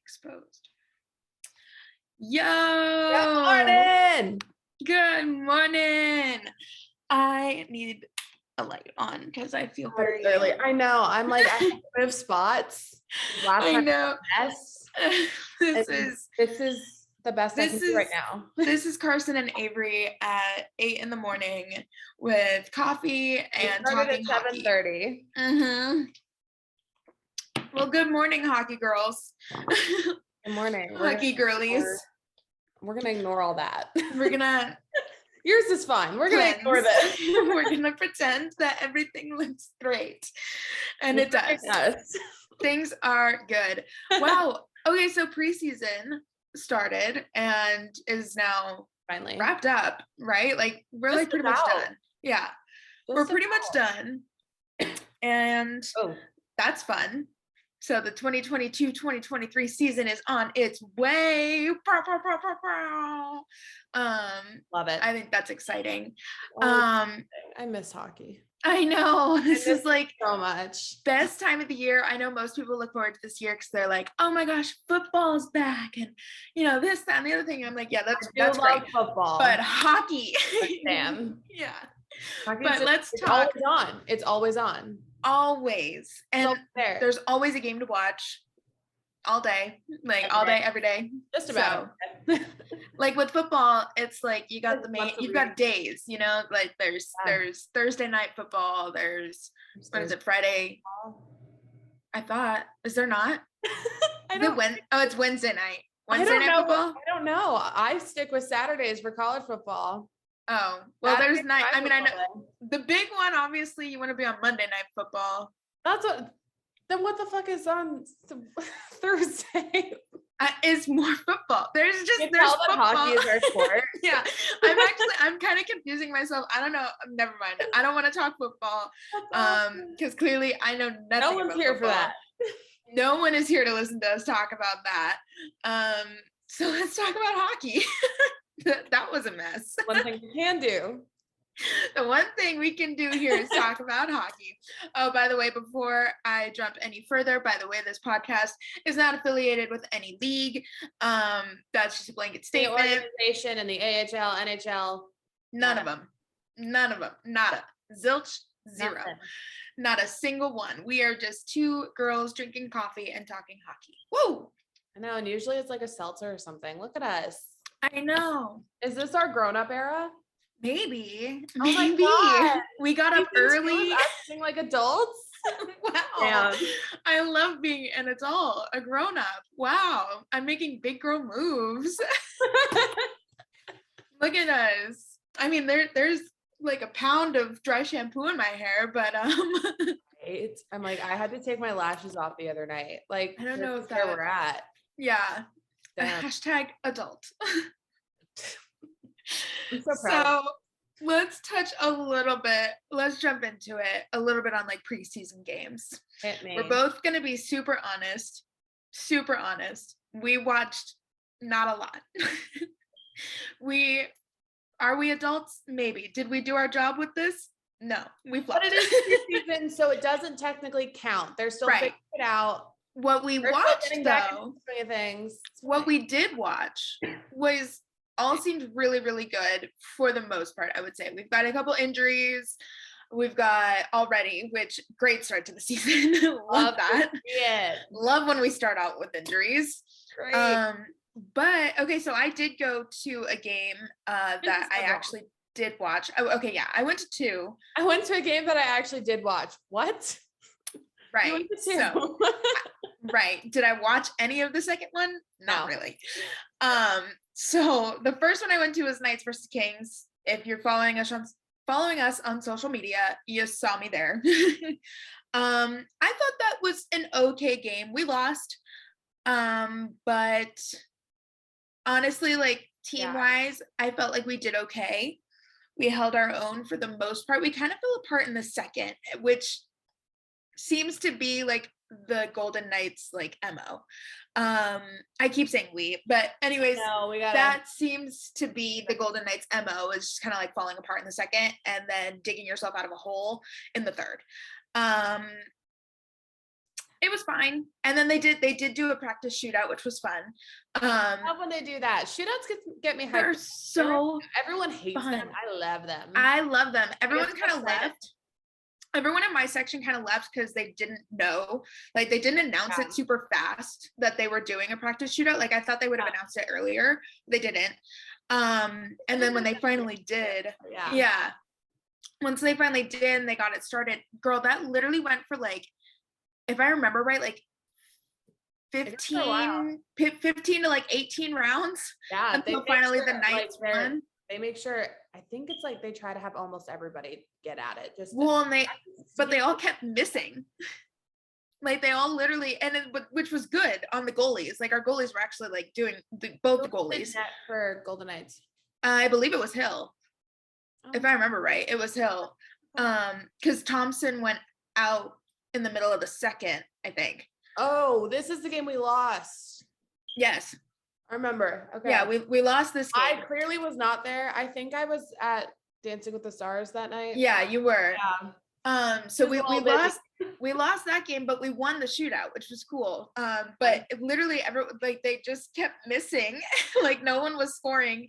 exposed. Yo! Good morning! Good morning! I need a light on because I feel very early. I know. I'm like, I have spots. I know. This is the best I can do right now. This is Karsyn and Avery at 8 a.m. with coffee and talking hockey. 7:30. Mm-hmm. Well, good morning, hockey girls. Good morning. Hockey girlies. We're going to ignore all that. We're going to... Yours is fine. We're going to ignore this. We're going to pretend that everything looks great. And it does. Things are good. Wow. Okay, so preseason started and is now finally wrapped up, right? Like we're just like pretty much done. Yeah. We're pretty much done. And that's fun. So the 2022-2023 season is on its way. Love it. I think that's exciting. I miss hockey. I know. This is like so much. Best time of the year. I know most people look forward to this year because they're like, oh my gosh, football's back. And this, that, and the other thing. I'm like, yeah, that's great. Football. But hockey. Damn. Yeah. But let's talk. It's always on. It's always on. Always. And there's always a game to watch all day, like all day, every day. Just about. So, like with football, it's like you've got days, like there's Thursday night football. There's, what is it, Friday? I thought, is there not? It's Wednesday night. Wednesday night football? I don't know. I stick with Saturdays for college football. Oh, well, there's night. I mean, I know the big one, obviously, you want to be on Monday night football. Then what the fuck is on Thursday? Is more football. There's football. Hockey is our sport. Yeah. I'm kind of confusing myself. I don't know. Never mind. I don't want to talk football. Because clearly I know nothing. No one's here for that. No one is here to listen to us talk about that. So let's talk about hockey. That was a mess. One thing we can do. The one thing we can do here is talk about hockey. Oh, by the way, before I jump any further, this podcast is not affiliated with any league. That's just a blanket statement. The organization and the AHL, NHL. None of them. Nada. Zilch. Zero. Nothing. Not a single one. We are just two girls drinking coffee and talking hockey. Woo! I know, and usually it's like a seltzer or something. Look at us. I know. Is this our grown-up era? Maybe. Oh my God. We got up early. Acting like adults. Wow. Damn. I love being an adult, a grown-up. Wow. I'm making big girl moves. Look at us. I mean, there's like a pound of dry shampoo in my hair, but Right. I'm like, I had to take my lashes off the other night. Like, I don't know if where we're at. Yeah. Hashtag adult. I'm so proud. So let's touch a little bit. Let's jump into it a little bit on like preseason games. We're both going to be super honest. Super honest. We watched not a lot. Are we adults? Maybe. Did we do our job with this? No, we flopped. But it is preseason, so it doesn't technically count. They're still figuring it out. What we watched, though, what we did watch was all seemed really, really good for the most part, I would say. We've got a couple injuries. We've got already, which great start to the season. Love that. Yeah. Love when we start out with injuries. Great. But okay, so I did go to a game that I actually did watch. Oh, okay, yeah. I went to two. I went to a game that I actually did watch. What? Right. You went to two. So, right. Did I watch any of the second one? Not really. So the first one I went to was Knights versus Kings. If you're following us on social media, you saw me there. I thought that was an okay game. We lost. But honestly, like team-wise, I felt like we did okay. We held our own for the most part. We kind of fell apart in the second, which seems to be like the Golden Knights like MO. I keep saying we, but anyways, that seems to be the Golden Knights MO, is just kind of like falling apart in the second and then digging yourself out of a hole in the third. It was fine. And then they did do a practice shootout, which was fun. I love when they do that. Shootouts get me hyped. They're so everyone hates fun. them. I love them. I love them. Everyone kind of left. Everyone in my section kind of left because they didn't know, like they didn't announce it super fast that they were doing a practice shootout. Like I thought they would have announced it earlier. They didn't. And then when they finally did, once they finally did and they got it started, girl, that literally went for like, if I remember right, like 15 to like 18 rounds. Yeah. Until finally the Knights won. They make sure, I think it's like they try to have almost everybody get at it. But they all kept missing. Like they all literally, which was good on the goalies. Like our goalies were actually like doing both the goalies. For Golden Knights? I believe it was Hill. If I remember right, it was Hill. Because Thompson went out in the middle of the second, I think. Oh, this is the game we lost. Yes. I remember. Okay. Yeah, we lost this game. I clearly was not there. I think I was at Dancing with the Stars that night. Yeah, you were. Yeah. So we lost that game, but we won the shootout, which was cool. But literally they just kept missing. Like no one was scoring.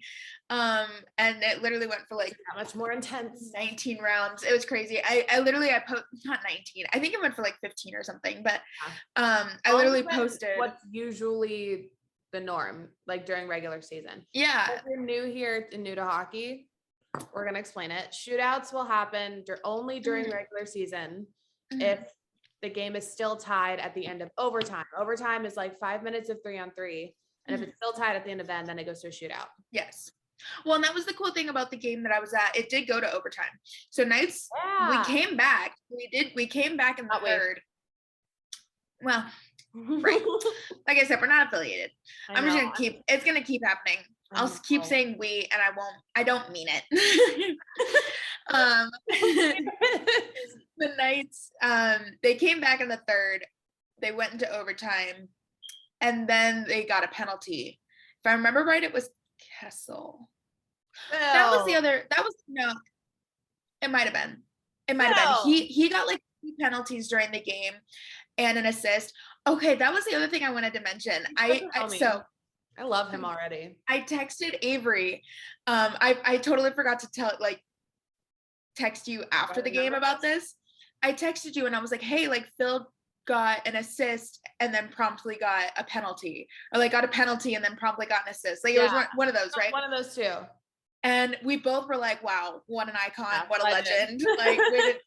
And it literally went for like that much more intense. 19 rounds. It was crazy. I not 19. I think it went for like 15 or something, but I literally posted what's usually the norm, like during regular season. Yeah. If you're new here and new to hockey, we're going to explain it. Shootouts will happen only during regular season if the game is still tied at the end of overtime. Overtime is like 5 minutes of 3-on-3. And if it's still tied at the end of then it goes to a shootout. Yes. Well, and that was the cool thing about the game that I was at. It did go to overtime. So Knights, we came back. We came back in the third. Well, right. Like I said, we're not affiliated. I'm just gonna it's gonna keep happening. I'll keep saying we, and I don't mean it. The Knights, they came back in the third. They went into overtime, and then they got a penalty. If I remember right, it was Kessel. That was no. It might have been. He got like 2 penalties during the game and an assist. Okay, that was the other thing I wanted to mention. I love him already. I texted Avery. I totally forgot to text you after the game about this. I texted you and I was like, hey, like Phil got an assist and then promptly got a penalty, or like got a penalty and then promptly got an assist. Like it was one of those, right? One of those two. And we both were like, wow, what an icon, what a legend. Like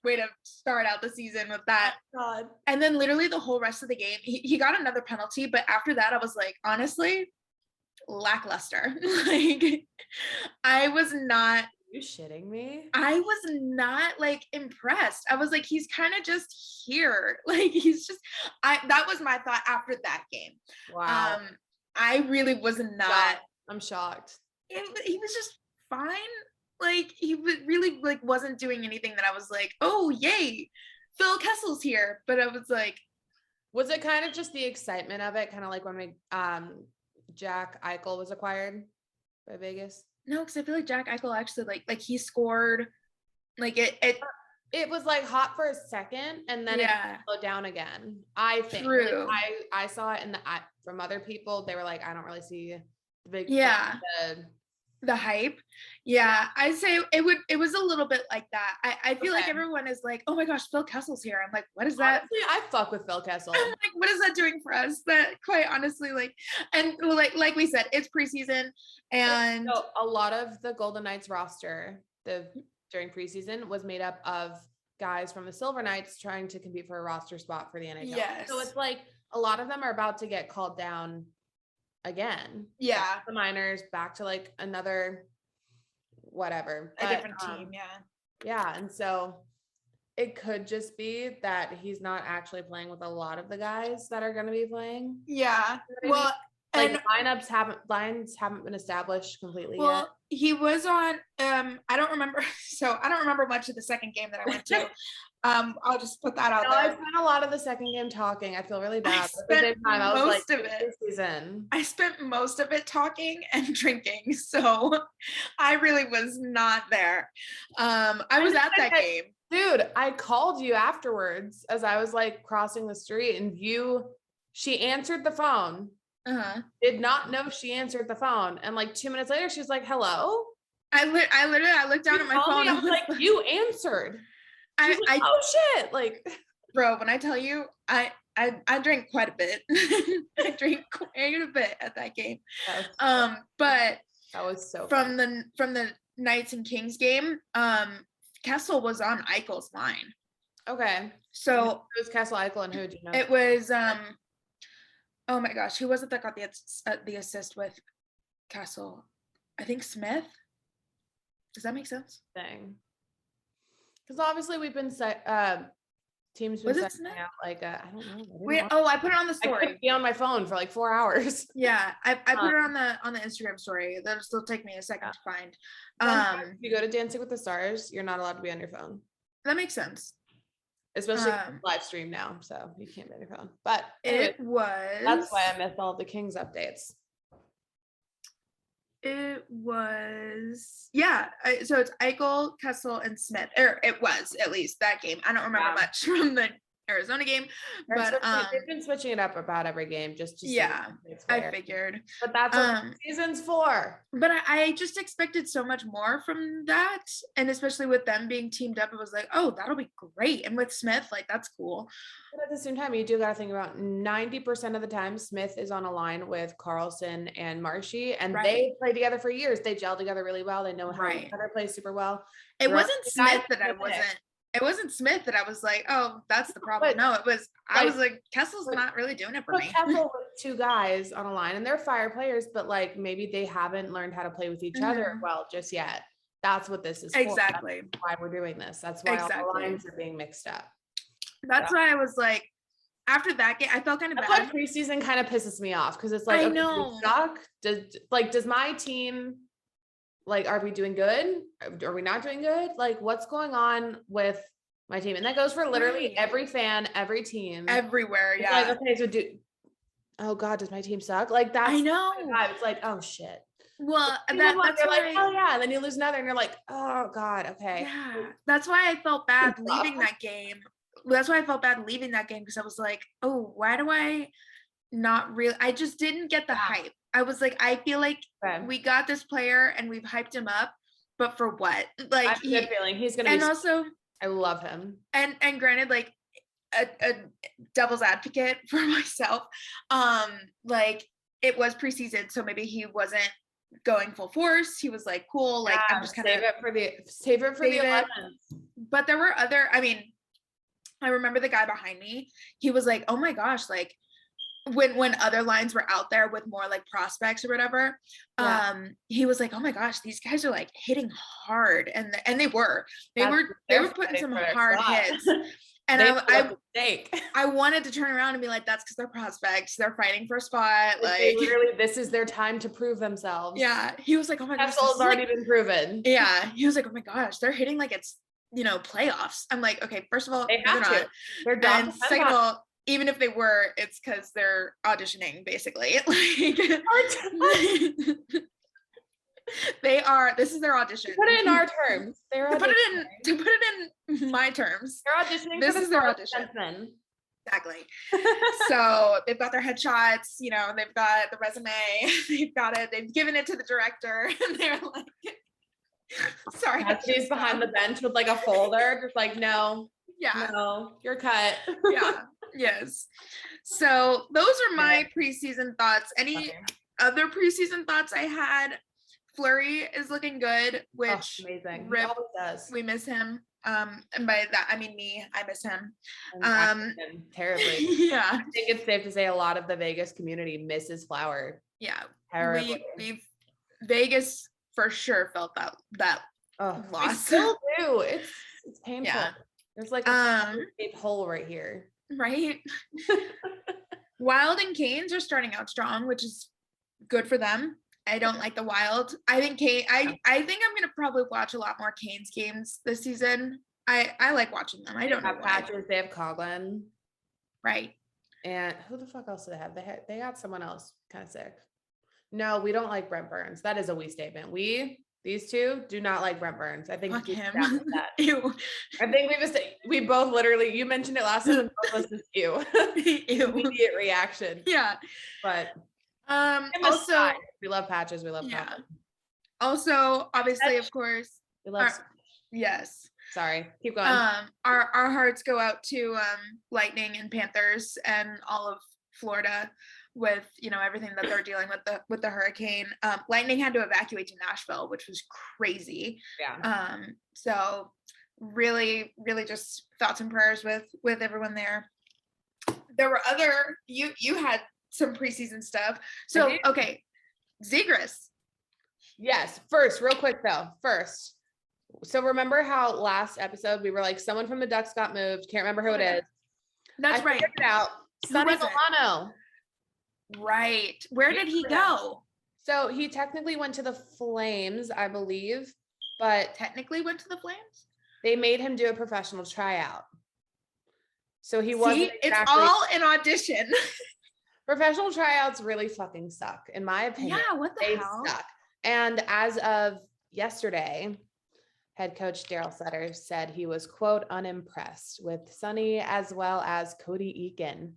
way to start out the season with that. God. And then literally the whole rest of the game, he got another penalty, but after that I was like, honestly, lackluster. Like I was not. Are you shitting me? I was not like impressed. I was like, he's kind of just here. Like he's just, that was my thought after that game. Wow. I really was not. I'm shocked. He was just fine. Like he really like wasn't doing anything that I was like, oh yay, Phil Kessel's here. But I was like, was it kind of just the excitement of it, kind of like when Jack Eichel was acquired by Vegas? No, because I feel like Jack Eichel actually like he scored. Like it was like hot for a second and then it slowed down again. I think. True. Like, I saw it from other people. They were like, I don't really see the big the hype. Yeah, I'd say it was a little bit like that. I feel like everyone is like, oh my gosh, Phil Kessel's here. I'm like, what is that? Honestly, I fuck with Phil Kessel. I'm like, what is that doing for us? That quite honestly, like, and like we said, it's preseason, and so a lot of the Golden Knights roster during preseason was made up of guys from the Silver Knights trying to compete for a roster spot for the NHL. Yes. So it's like a lot of them are about to get called down again. Yeah. The minors back to like another whatever. A different team, Yeah. And so it could just be that he's not actually playing with a lot of the guys that are gonna be playing. Yeah. Well, like lines haven't been established completely yet. He was on I don't remember much of the second game that I went to. I'll just put that out there. I spent a lot of the second game talking. I feel really bad. I spent most of it talking and drinking, so I really was not there. I was at that game. Dude, I called you afterwards as I was like crossing the street and she answered the phone. Did not know she answered the phone. And like 2 minutes later, she was like, hello. I looked down at my phone. I was like, you answered. Like, oh shit. Like, bro, when I tell you, I drank quite a bit. I drank quite a bit at that game. But that was so from the Knights and Kings game, Kessel was on Eichel's line. Okay. So it was Kessel, Eichel, and who do you know? It was oh my gosh, who was it that got the assist with Kessel? I think Smith. Does that make sense? Thing. Because obviously we've been teams been setting out like I don't know. Wait, I put it on the story. I could be on my phone for like 4 hours. Yeah, I put it on the Instagram story. That'll still take me a second to find. If you go to Dancing with the Stars, you're not allowed to be on your phone. That makes sense. Especially live stream now, so you can't be on your phone. But anyways, that's why I missed all the Kings updates. It was so it's Eichel, Kessel, and Smith. Or it was at least that game. I don't remember much from the Arizona game, but they've been switching it up about every game just to I figured. But that's what season's for. But I just expected so much more from that, and especially with them being teamed up, it was like, oh, that'll be great. And with Smith, like that's cool. But at the same time, you do got to think about 90% of the time, Smith is on a line with Karlsson and Marshy, and they played together for years. They gel together really well. They know how each other plays super well. It wasn't Smith that I wasn't. It wasn't Smith that I was like, oh, that's the problem. No, it was, I was like, Kessel's not really doing it for me. Kessel with 2 guys on a line and they're fire players, but like maybe they haven't learned how to play with each other well just yet. That's what this is for. Exactly. That's why we're doing this. That's why all the lines are being mixed up. That's why I was like, after that game, I felt kind of bad. That's why preseason kind of pisses me off because it's like, I know. Suck. Does my team, like, are we doing good? Are we not doing good? Like, what's going on with my team? And that goes for literally every fan, every team. Everywhere, it's like, okay, so oh God, does my team suck? Like, that's I know. It's like, oh shit. Well, that's why, like, oh yeah, and then you lose another and you're like, oh God, okay. Yeah, that's why I felt bad leaving that game. That's why I felt bad leaving that game because I was like, oh, why do I not really? I just didn't get the hype. I was like, I feel like we got this player and we've hyped him up, but for what? Like, I have a good feeling he's gonna. And also, I love him. And granted, like a devil's advocate for myself, like it was preseason, so maybe he wasn't going full force. He was like, cool, like I'm just kind of save it for the 11th. But there were other. I mean, I remember the guy behind me. He was like, oh my gosh, like. When other lines were out there with more like prospects or whatever, he was like, oh my gosh, these guys are like hitting hard, and they were putting some hard hits. And I wanted to turn around and be like, that's because they're prospects, they're fighting for a spot, like literally this is their time to prove themselves. Yeah, he was like, oh my gosh, Kessel's already been proven. Yeah, he was like, oh my gosh, they're hitting like it's playoffs. I'm like, okay, first of all, they're done. And second of all, even if they were, it's because they're auditioning, basically. Like, they are. This is their audition. Put it in our terms. To put it in my terms. They're auditioning. This is their audition. Exactly. So they've got their headshots. They've got the resume. They've got it. They've given it to the director, and they're like, "Sorry." She's behind the bench with like a folder, just like, no. Yeah. No, you're cut. Yeah. Yes. So those are my preseason thoughts. Any other preseason thoughts I had? Fleury is looking good, which amazing. Rip, he always does. We miss him. And by that I mean me. I miss him. Terribly. Yeah. I think it's safe to say a lot of the Vegas community misses Flower. Yeah. We've Vegas for sure felt that loss. We still do. It's painful. Yeah. There's like a big hole right here. Right. Wild and Canes are starting out strong, which is good for them. I don't like the Wild. I think I think I'm gonna probably watch a lot more Canes games this season. I like watching them. I don't know why. They have Coughlin. Right. And who the fuck else do they have? They got someone else kind of sick. No, we don't like Brent Burns. That is a we statement. We These two do not like Brent Burns. I think Fuck him. Ew. I think we both literally, you mentioned it last time, and both of us just ew. Ew. Immediate reaction. Yeah. But also we love Patches. We love Patches. Also, obviously, of course, we love yes. Sorry, keep going. Our hearts go out to Lightning and Panthers and all of Florida with everything that they're dealing with the hurricane. Lightning had to evacuate to Nashville, which was crazy. Yeah. So really, really just thoughts and prayers with everyone there. There were you had some preseason stuff. So okay, Zegras. Yes. First, real quick though. So remember how last episode we were like, someone from the Ducks got moved. Can't remember who it is. That's right. Figured it out. Sonny Milano. Right. Where did he go? So he technically went to the Flames, I believe, but technically went to the Flames. They made him do a professional tryout. So he wasn't exactly. It's all an audition. Professional tryouts really fucking suck, in my opinion. Yeah, what the hell? Suck. And as of yesterday, head coach Daryl Sutter said he was, quote, unimpressed with Sonny as well as Cody Eakin.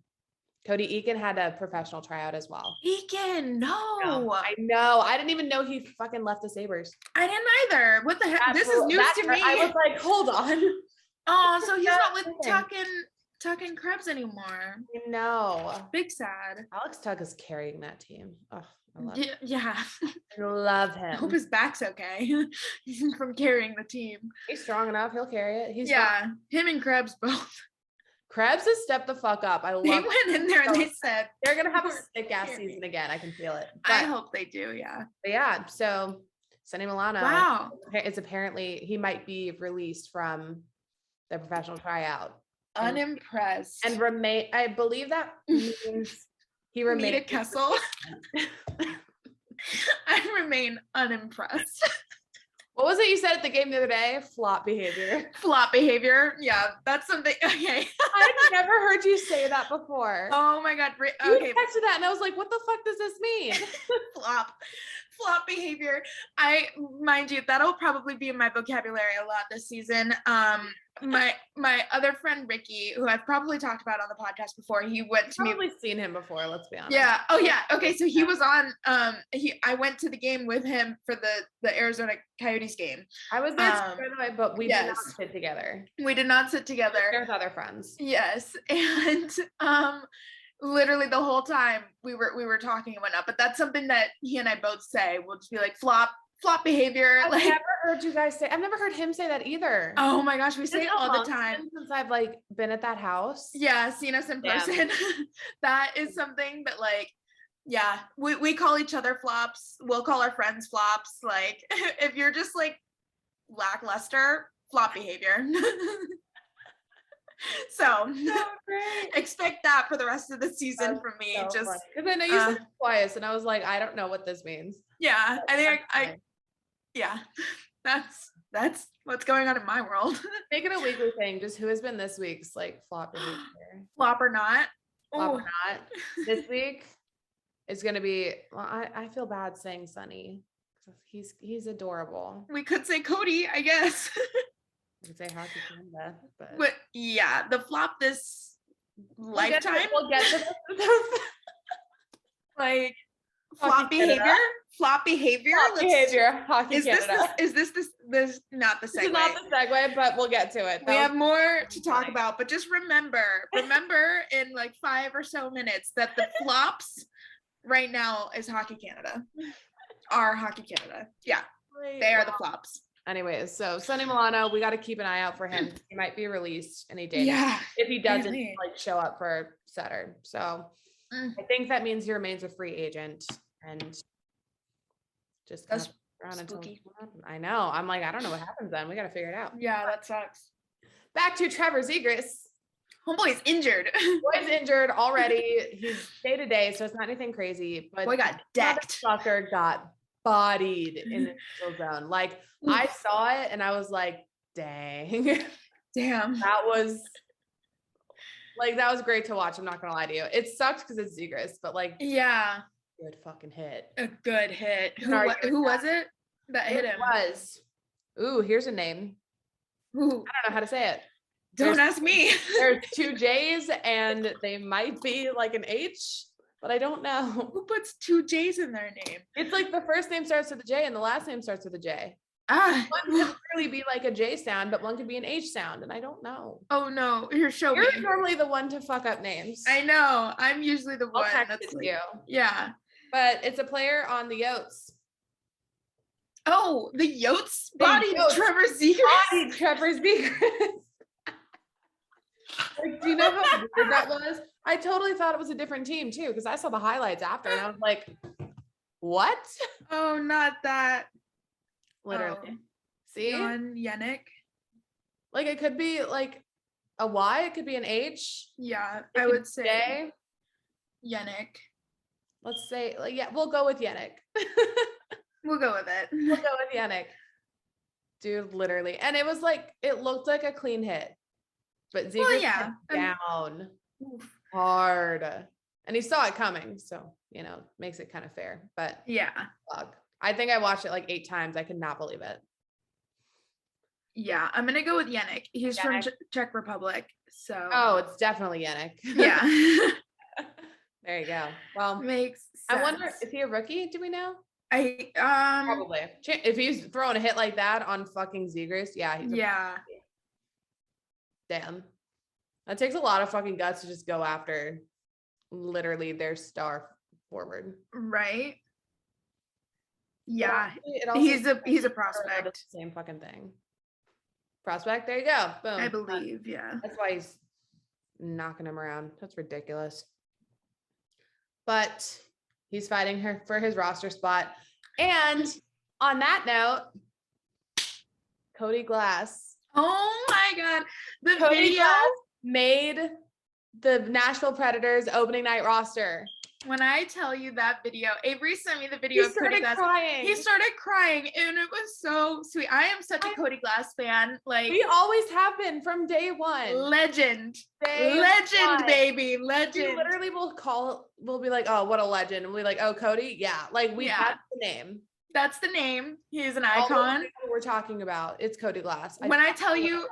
Cody Eakin had a professional tryout as well. Eakin, no. I know. I didn't even know he fucking left the Sabres. I didn't either. What the heck? This is news to me. I was like, hold on. Oh, so he's not with Tuck and Krebs anymore. No. Big sad. Alex Tuck is carrying that team. Oh, I love him. Yeah. I love him. I hope his back's okay. From carrying the team. He's strong enough. He'll carry it. Him and Krebs both. Krebs has stepped the fuck up. I love. They went in there and they said they're gonna have a sick ass season again. I can feel it. But, I hope they do. Yeah. But yeah. So Sonny Milano. Wow. It's apparently he might be released from the professional tryout. Unimpressed. And remain. I believe that means he remained. Nita Kessel. I remain unimpressed. What was it you said at the game the other day? Flop behavior. Flop behavior. Yeah, that's something. Okay. I've never heard you say that before. Oh my God. Okay. You texted that and I was like, what the fuck does this mean? Flop behavior. Mind you, that'll probably be in my vocabulary a lot this season. My other friend Ricky, who I've probably talked about on the podcast before, he went to probably seen him before, let's be honest. Yeah. Oh yeah. Okay. So he was on I went to the game with him for the Arizona Coyotes game. I was there by the way, but we did not sit together. We did not sit together. With other friends. Yes. And literally the whole time we were talking and whatnot, but that's something that he and I both say. We'll just be like flop behavior. I've never heard you guys say. I've never heard him say that either. Oh my gosh, we say it all the time since I've been at that house. Yeah, seen us in person. That is something that yeah, we call each other flops. We'll call our friends flops. If you're just lackluster, flop behavior. So expect that for the rest of the season from me. So just because I know you said it twice, and I was like, I don't know what this means. Yeah, I think yeah, that's what's going on in my world. Make it a weekly thing. Just who has been this week's flop behavior? Flop or not? Flop or not? This week is gonna be. Well, I feel bad saying Sonny. He's adorable. We could say Cody, I guess. I could say Hockey Canada, but yeah, the flop this lifetime. We'll get to this. Flop behavior. Flop behavior. Hockey Canada. Is this not the segue? This is not the segue, but we'll get to it. We have more to talk about, but just remember in 5 or so minutes that the flops right now is Hockey Canada. Our Hockey Canada. Yeah. They are the flops. Anyways, so Sonny Milano, we got to keep an eye out for him. He might be released any day. Yeah. If he doesn't show up for Sutter. So I think that means he remains a free agent and just that's spooky. I know. I'm I don't know what happens then. We got to figure it out. Yeah, that sucks. Back to Trevor Zegras. Homeboy's injured. Boy's injured already. He's day to day, so it's not anything crazy. But boy got decked. Fucker got bodied in the neutral zone. I saw it and I was like, dang. Damn. That was great to watch. I'm not gonna lie to you. It sucked because it's Zegras, but yeah. Good fucking hit. A good hit. Who was it? that hit him. Was. Ooh, here's a name. Ooh. I don't know how to say it. Don't ask me. There's 2 J's and they might be like an H, but I don't know. Who puts 2 J's in their name? It's like the first name starts with a J and the last name starts with a J. One could really be like a J sound, but one could be an H sound, and I don't know. Oh no, you're normally the one to fuck up names. I know. I'm usually the one. That's like, you. Yeah. But it's a player on the Yotes. Oh, the Yotes bodied Trevor Zegras. Like, do you know how weird that was? I totally thought it was a different team too, because I saw the highlights after and I was like, what? Oh, not that. Literally. Oh. See? John Yannick. Like it could be like a Y, it could be an H. Yeah, I would say J. Yannick. Let's say, like, yeah, we'll go with Yannick. We'll go with it. We'll go with Yannick. Dude, literally. And it was like, it looked like a clean hit. But Zegras down hard. And he saw it coming. So, makes it kind of fair. But yeah. I think I watched it like 8 times. I could not believe it. Yeah, I'm going to go with Yannick. He's from Czech Republic. So. Oh, it's definitely Yannick. Yeah. There you go. Well, makes sense. I wonder, is he a rookie? Do we know? Probably. If he's throwing a hit like that on fucking Zegras, yeah. Damn. That takes a lot of fucking guts to just go after literally their star forward. Right. Yeah. He's a prospect. Same fucking thing. Prospect, there you go. Boom. I believe, yeah. That's why he's knocking him around. That's ridiculous. But he's fighting her for his roster spot. And on that note, Cody Glass. Oh my God. The Cody video Glass made the Nashville Predators opening night roster. When I tell you that video, Avery sent me the video of Cody Glass. He started crying and it was so sweet. I am such a Cody Glass fan. Like we always have been from day one. Legend, baby, legend. We literally we'll be like, oh, what a legend. And we're like, oh, Cody, yeah. Like that's the name. That's the name. He's an icon. We're talking about it's Cody Glass. When I tell you,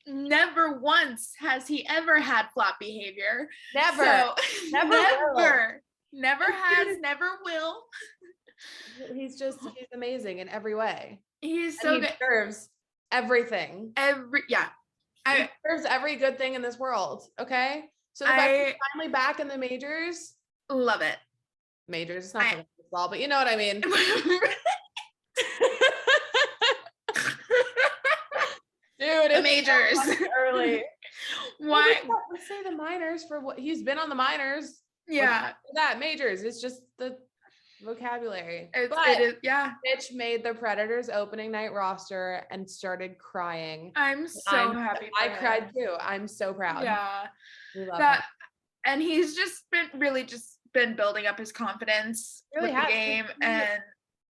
never once has he ever had flop behavior. Never. So, never has, never will. He's amazing in every way. He's so good. He deserves everything. He deserves every good thing in this world. Okay. So the fact that he's finally back in the majors. Love it. Majors, it's not for baseball, but you know what I mean. Dude, the majors. Early. Why? Let's say the minors for what he's been on the minors. Yeah. That majors. It's just the vocabulary. It is, yeah. Mitch made the Predators opening night roster and started crying. I'm so happy. I cried too. I'm so proud. Yeah. We love him. And he's been building up his confidence with the game. And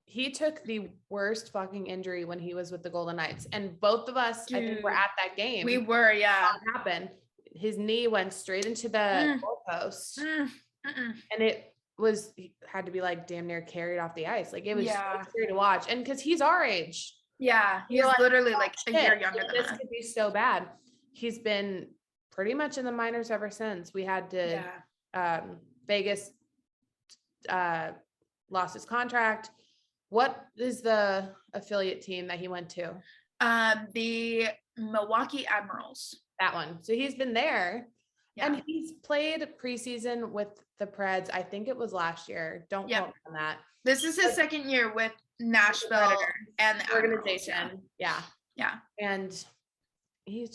he took the worst fucking injury when he was with the Golden Knights. And both of us, I think, were at that game. We were, yeah. What happened? His knee went straight into the goalpost. And he had to be like damn near carried off the ice. Like it was so scary to watch. And because he's our age. Yeah. He's literally like a year younger than us. This could be so bad. He's been pretty much in the minors ever since. We had to Vegas lost his contract. What is the affiliate team that he went to? The Milwaukee Admirals. That one. So he's been there. Yeah. And he's played preseason with the Preds. I think it was last year. Don't quote me on that. This is his second year with Nashville and the organization. Yeah. And he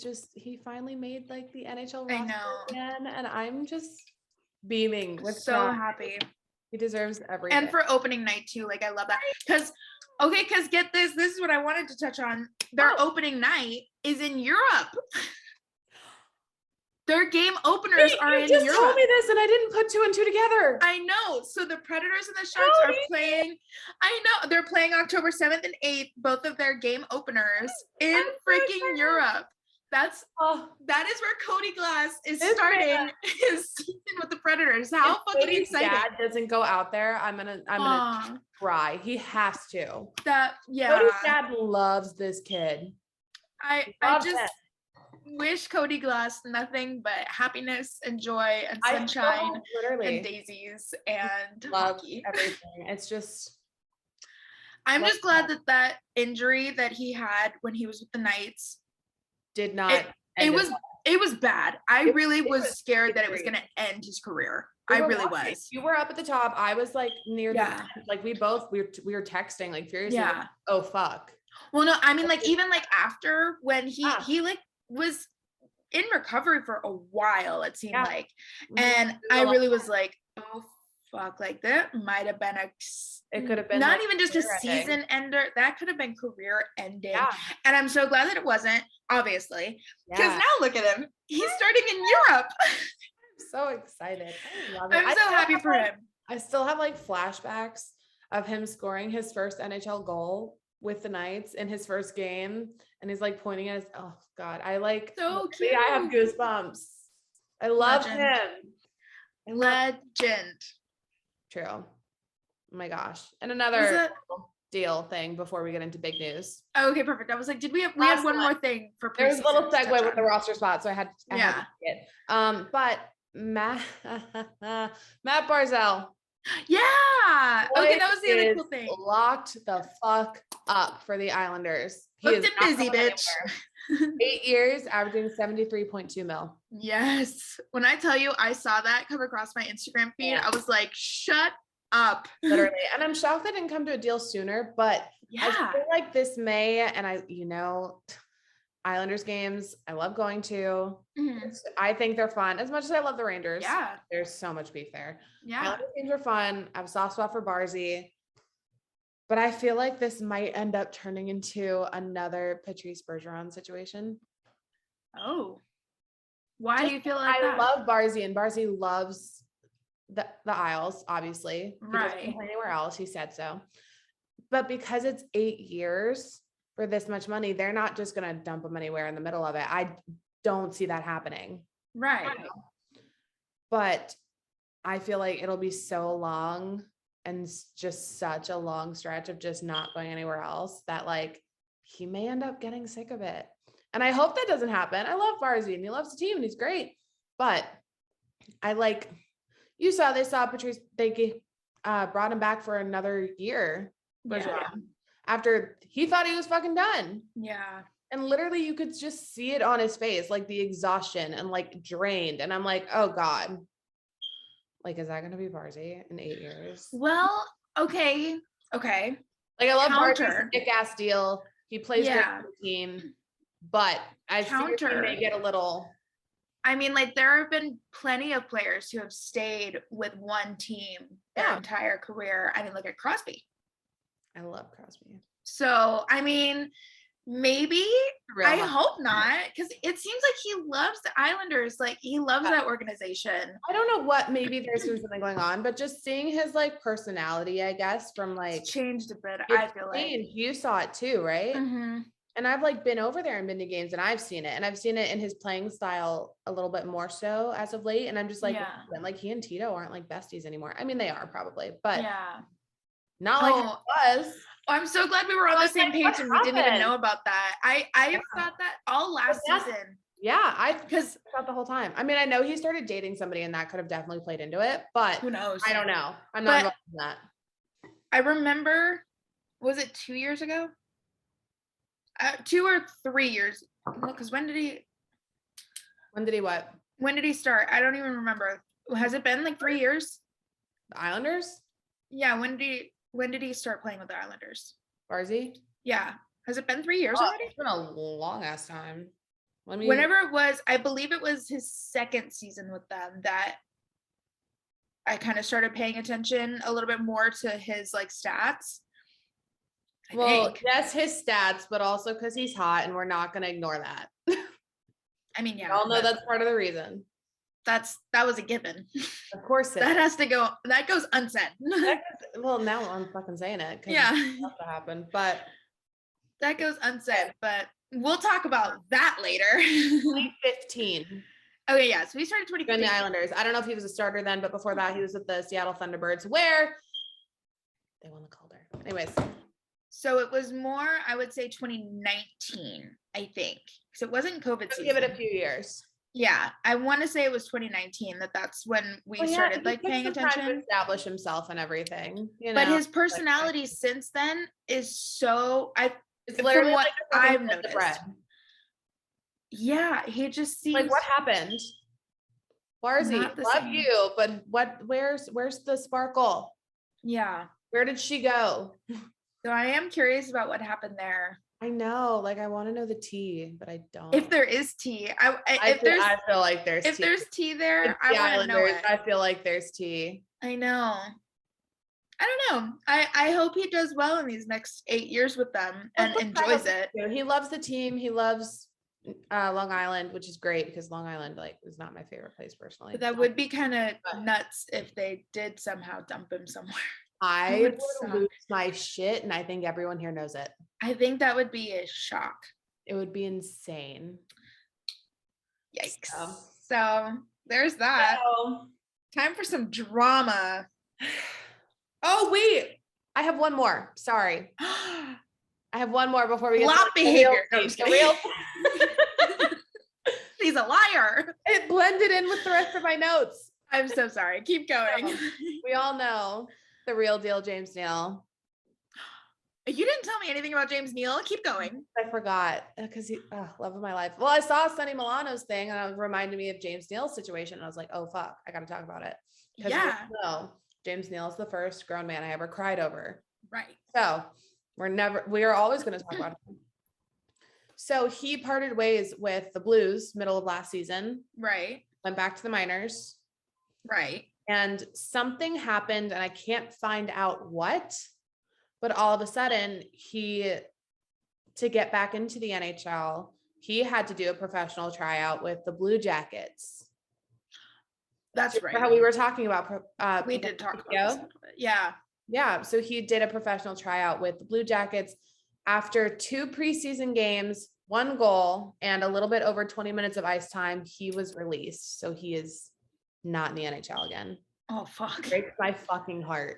finally made like the NHL roster again. And I'm just beaming with so happy. He deserves everything. And for opening night too. Like I love that. Because get this. This is what I wanted to touch on. Their opening night is in Europe. Their game openers are in Europe. You just told me this and I didn't put 2 and 2 together. I know. So the Predators and the Sharks are playing. I know. They're playing October 7th and 8th, both of their game openers in freaking Europe. that is where Cody Glass is starting his season with the Predators. How fucking exciting! Dad doesn't go out there, I'm gonna cry. He has to. Cody's dad loves this kid. I just wish Cody Glass nothing but happiness and joy and sunshine and daisies and hockey. Everything. It's just, I'm just glad that injury that he had when he was with the Knights did not. It was bad. I really was scared that it was going to end his career. I really was. You were up at the top. I was like near the, like we were texting like furiously. Yeah. Like, oh fuck. Well, no, I mean like even like after when he like was in recovery for a while, it seemed like, and I really was like, oh fuck, like that might have been it could have been not like even just a season ender, that could have been career ending. And I'm so glad that it wasn't, obviously, because now look at him, he's starting in Europe. I'm so excited. I love it. I'm so happy for him. I still have like flashbacks of him scoring his first NHL goal with the Knights in his first game, and he's like pointing at his, oh god, I like so cute. I have goosebumps. I love him. Legend. True. Oh my gosh. And another deal thing before we get into big news. Oh, okay, perfect. I was like, we have one more thing for preseason. There's a little segue with the roster spot, so I had to get it. But Matt Barzal. Yeah. Okay, that was the other cool thing. Locked the fuck up for the Islanders. He is busy, bitch. 8 years, averaging 73.2 mil. Yes. When I tell you, I saw that come across my Instagram feed. I was like, shut up. Literally. And I'm shocked they didn't come to a deal sooner, but I feel like this May, and Islanders games, I love going to. Mm-hmm. I think they're fun. As much as I love the Rangers. Yeah. There's so much beef there. Yeah. Islanders games are fun. I have a soft spot for Barzy. But I feel like this might end up turning into another Patrice Bergeron situation. Oh. Why do you feel like that? I love Barzy, and Barzy loves the Isles, obviously. He doesn't play anywhere else. He said so. But because it's 8 years for this much money, they're not just going to dump him anywhere in the middle of it. I don't see that happening. Right. But I feel like it'll be so long and just such a long stretch of just not going anywhere else that like he may end up getting sick of it. And I hope that doesn't happen. I love Barzy and he loves the team and he's great. But they saw Patrice, they brought him back for another year. After he thought he was fucking done. Yeah. And literally you could just see it on his face, like the exhaustion and like drained. And I'm like, oh God. Like, is that going to be Barzy in 8 years? Well, okay. Like, I love Barzy's kick-ass deal. He plays great for the team, but I think he may get a little. I mean, like, there have been plenty of players who have stayed with one team their entire career. I mean, look at Crosby. I love Crosby. So, I mean, maybe, I hope not, because it seems like he loves the Islanders. Like, he loves that organization. I don't know what, maybe there's been something going on, but just seeing his like personality, I guess, from like it's changed a bit. I feel like you saw it too, right? Mm-hmm. And I've like been over there and been to games and I've seen it, and I've seen it in his playing style a little bit more so as of late. And I'm just like, like he and Tito aren't like besties anymore. I mean, they are probably, but not like it was. I'm so glad we were on the same page and we didn't even know about that. I thought that all last season. Yeah, I thought the whole time. I mean, I know he started dating somebody and that could have definitely played into it, but who knows? I don't know. I'm not involved in that. I remember, was it 2 years ago? 2 or 3 years. Because when did he what? When did he start? I don't even remember. Has it been like 3 years? The Islanders? Yeah, when did he start playing with the Islanders? Barzy? Yeah. Has it been 3 years already? It's been a long ass time. Whenever it was, I believe it was his second season with them that I kind of started paying attention a little bit more to his like stats. Yes, his stats, but also because he's hot and we're not going to ignore that. I mean, yeah. We all know that's part of the reason. That was a given. Of course that goes unsaid. Well, now I'm fucking saying it. Yeah. That's what happened. But That goes unsaid, but we'll talk about that later. 2015. Okay, yeah. So he started 2015. In the Islanders. I don't know if he was a starter then, but before that, he was with the Seattle Thunderbirds, where they won the Calder. Anyways. So it was more, I would say 2019, I think. Because it wasn't COVID season. Give it a few years. Yeah. I want to say it was 2019 that's when we started like paying attention. To establish himself and everything. You know? But his personality since then is so, it's literally what like I've noticed. Yeah, he just seems like, what happened? Warzi, love you, but where's the sparkle? Yeah. Where did she go? So I am curious about what happened there. I know, like I want to know the tea, but I don't. If there is tea, I feel like there's if tea. There's tea there, I want to know it. I feel like there's tea. I know. I don't know. I hope he does well in these next 8 years with them and enjoys it. He loves the team. He loves Long Island, which is great because Long Island like is not my favorite place personally. But that would be kind of nuts if they did somehow dump him somewhere. I would lose my shit, and I think everyone here knows it. I think that would be a shock. It would be insane. Yikes. So there's that. Time for some drama. Oh, wait. I have one more. Sorry. I have one more before we get to behavior. Real. He's a liar. It blended in with the rest of my notes. I'm so sorry. Keep going. We all know the real deal, James Neal. You didn't tell me anything about James Neal. Keep going. I forgot because he, love of my life. Well, I saw Sonny Milano's thing and it reminded me of James Neal's situation. And I was like, oh, fuck, I got to talk about it. Yeah. No, James Neal is the first grown man I ever cried over. Right. So we are always going to talk about him. So he parted ways with the Blues middle of last season. Right. Went back to the minors. Right. And something happened and I can't find out what, but all of a sudden to get back into the NHL, he had to do a professional tryout with the Blue Jackets. That's right. How we were talking about. We did talk about this. Yeah. Yeah. So he did a professional tryout with the Blue Jackets. After 2 preseason games, 1 goal, and a little bit over 20 minutes of ice time, he was released. So he is not in the NHL again. Oh, fuck. Breaks my fucking heart.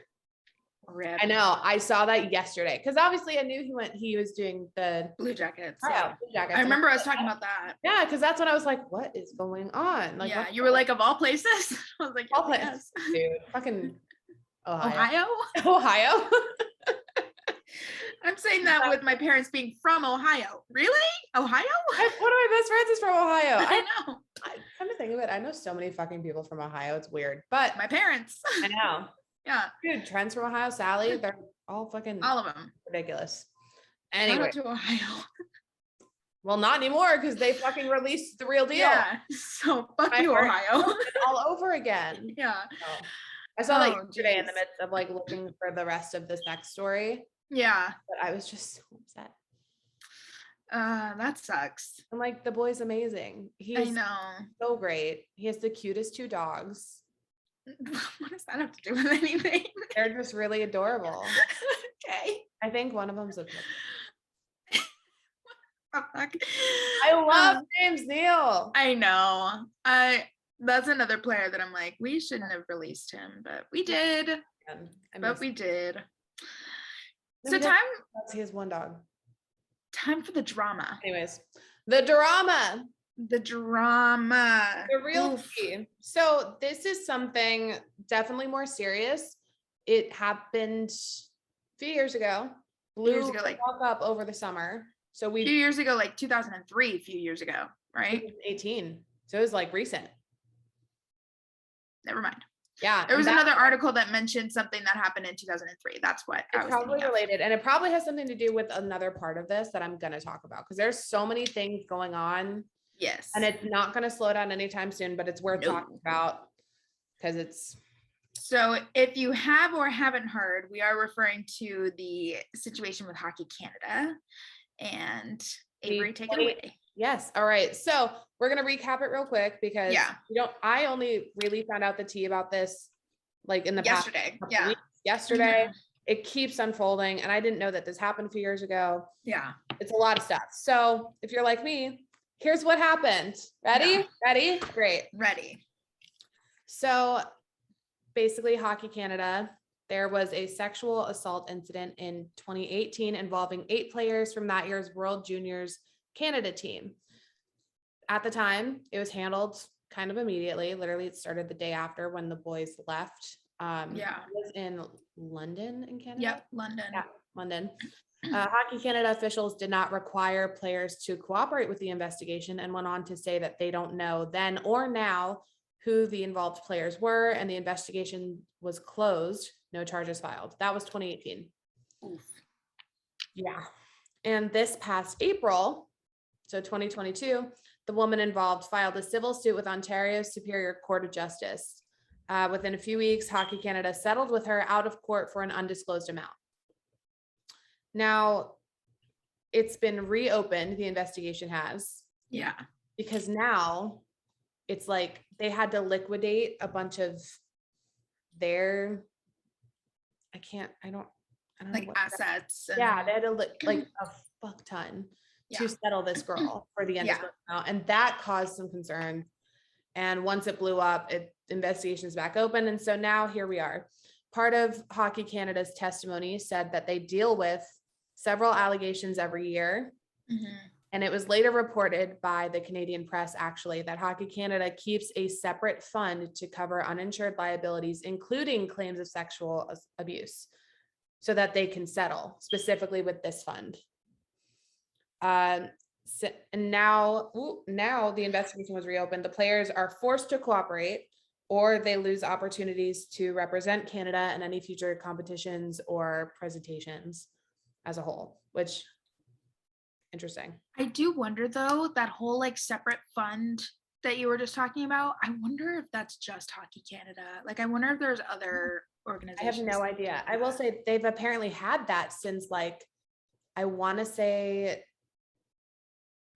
Rip. I know. I saw that yesterday because obviously I knew he was doing the Blue Jackets. Yeah. Blue Jackets. I remember I was talking about that. Yeah, because that's when I was like, what is going on? Like, yeah, you were like, of all places? I was like, all places. Dude, fucking Ohio? Ohio? I'm saying that with my parents being from Ohio. Really? Ohio? One of my best friends is from Ohio. I know. Come to think of it, I know so many fucking people from Ohio. It's weird. But my parents. I know. Yeah. Dude, Trent's from Ohio, Sally, they're all fucking all of them. Ridiculous. Anyway. To Ohio. Well, not anymore because they fucking released the real deal. Yeah. So fuck you, Ohio. All over again. Yeah. So, I saw that yesterday in the midst of like looking for the rest of this next story. Yeah. But I was just so upset. That sucks. I'm like, the boy's amazing. I know. So great. He has the cutest 2 dogs. What does that have to do with anything? They're just really adorable. Okay. I think one of them's a fuck. I love James Neal. I know. That's another player that I'm like, we shouldn't have released him, but we did. We did. So he has 1 dog. Time for the drama. Anyways, the drama. The drama. The real tea. So this is something definitely more serious. It happened a few years ago. Blue like woke up over the summer. So a few years ago, like 2003, a few years ago, right? 18. So it was like recent. Never mind. Yeah. There was another article that mentioned something that happened in 2003. That's what I was probably related. And it probably has something to do with another part of this that I'm going to talk about because there's so many things going on. Yes. And it's not going to slow down anytime soon, but it's worth talking about because it's. So if you have or haven't heard, we are referring to the situation with Hockey Canada, and Avery, take it away. Yes. All right. So we're going to recap it real quick because I only really found out the tea about this like in the past weeks. Yesterday. Mm-hmm. It keeps unfolding and I didn't know that this happened a few years ago. Yeah. It's a lot of stuff. So if you're like me, here's what happened. Ready? Yeah. Ready? Great. Ready. So basically, Hockey Canada, there was a sexual assault incident in 2018 involving 8 players from that year's World Juniors Canada team. At the time, it was handled kind of immediately. Literally, it started the day after when the boys left. It was in London in Canada. Yep, London. Yeah, London. Hockey Canada officials did not require players to cooperate with the investigation and went on to say that they don't know then or now who the involved players were, and the investigation was closed. No charges filed. That was 2018. Oof. Yeah. And this past April, so 2022, the woman involved filed a civil suit with Ontario Superior Court of Justice. Within a few weeks, Hockey Canada settled with her out of court for an undisclosed amount. Now, it's been reopened, the investigation has. Yeah. Because now it's like they had to liquidate a bunch of their, I don't like know assets. They had to like a fuck ton to settle this girl for the undisclosed amount. And that caused some concern. And once it blew up, investigation's back open. And so now here we are. Part of Hockey Canada's testimony said that they deal with several allegations every year. Mm-hmm. And it was later reported by the Canadian press, actually, that Hockey Canada keeps a separate fund to cover uninsured liabilities, including claims of sexual abuse, so that they can settle specifically with this fund. And now the investigation was reopened. The players are forced to cooperate, or they lose opportunities to represent Canada in any future competitions or presentations as a whole, which interesting. I do wonder though, that whole like separate fund that you were just talking about, I wonder if that's just Hockey Canada. Like, I wonder if there's other organizations. I have no idea. I will say they've apparently had that since like, I want to say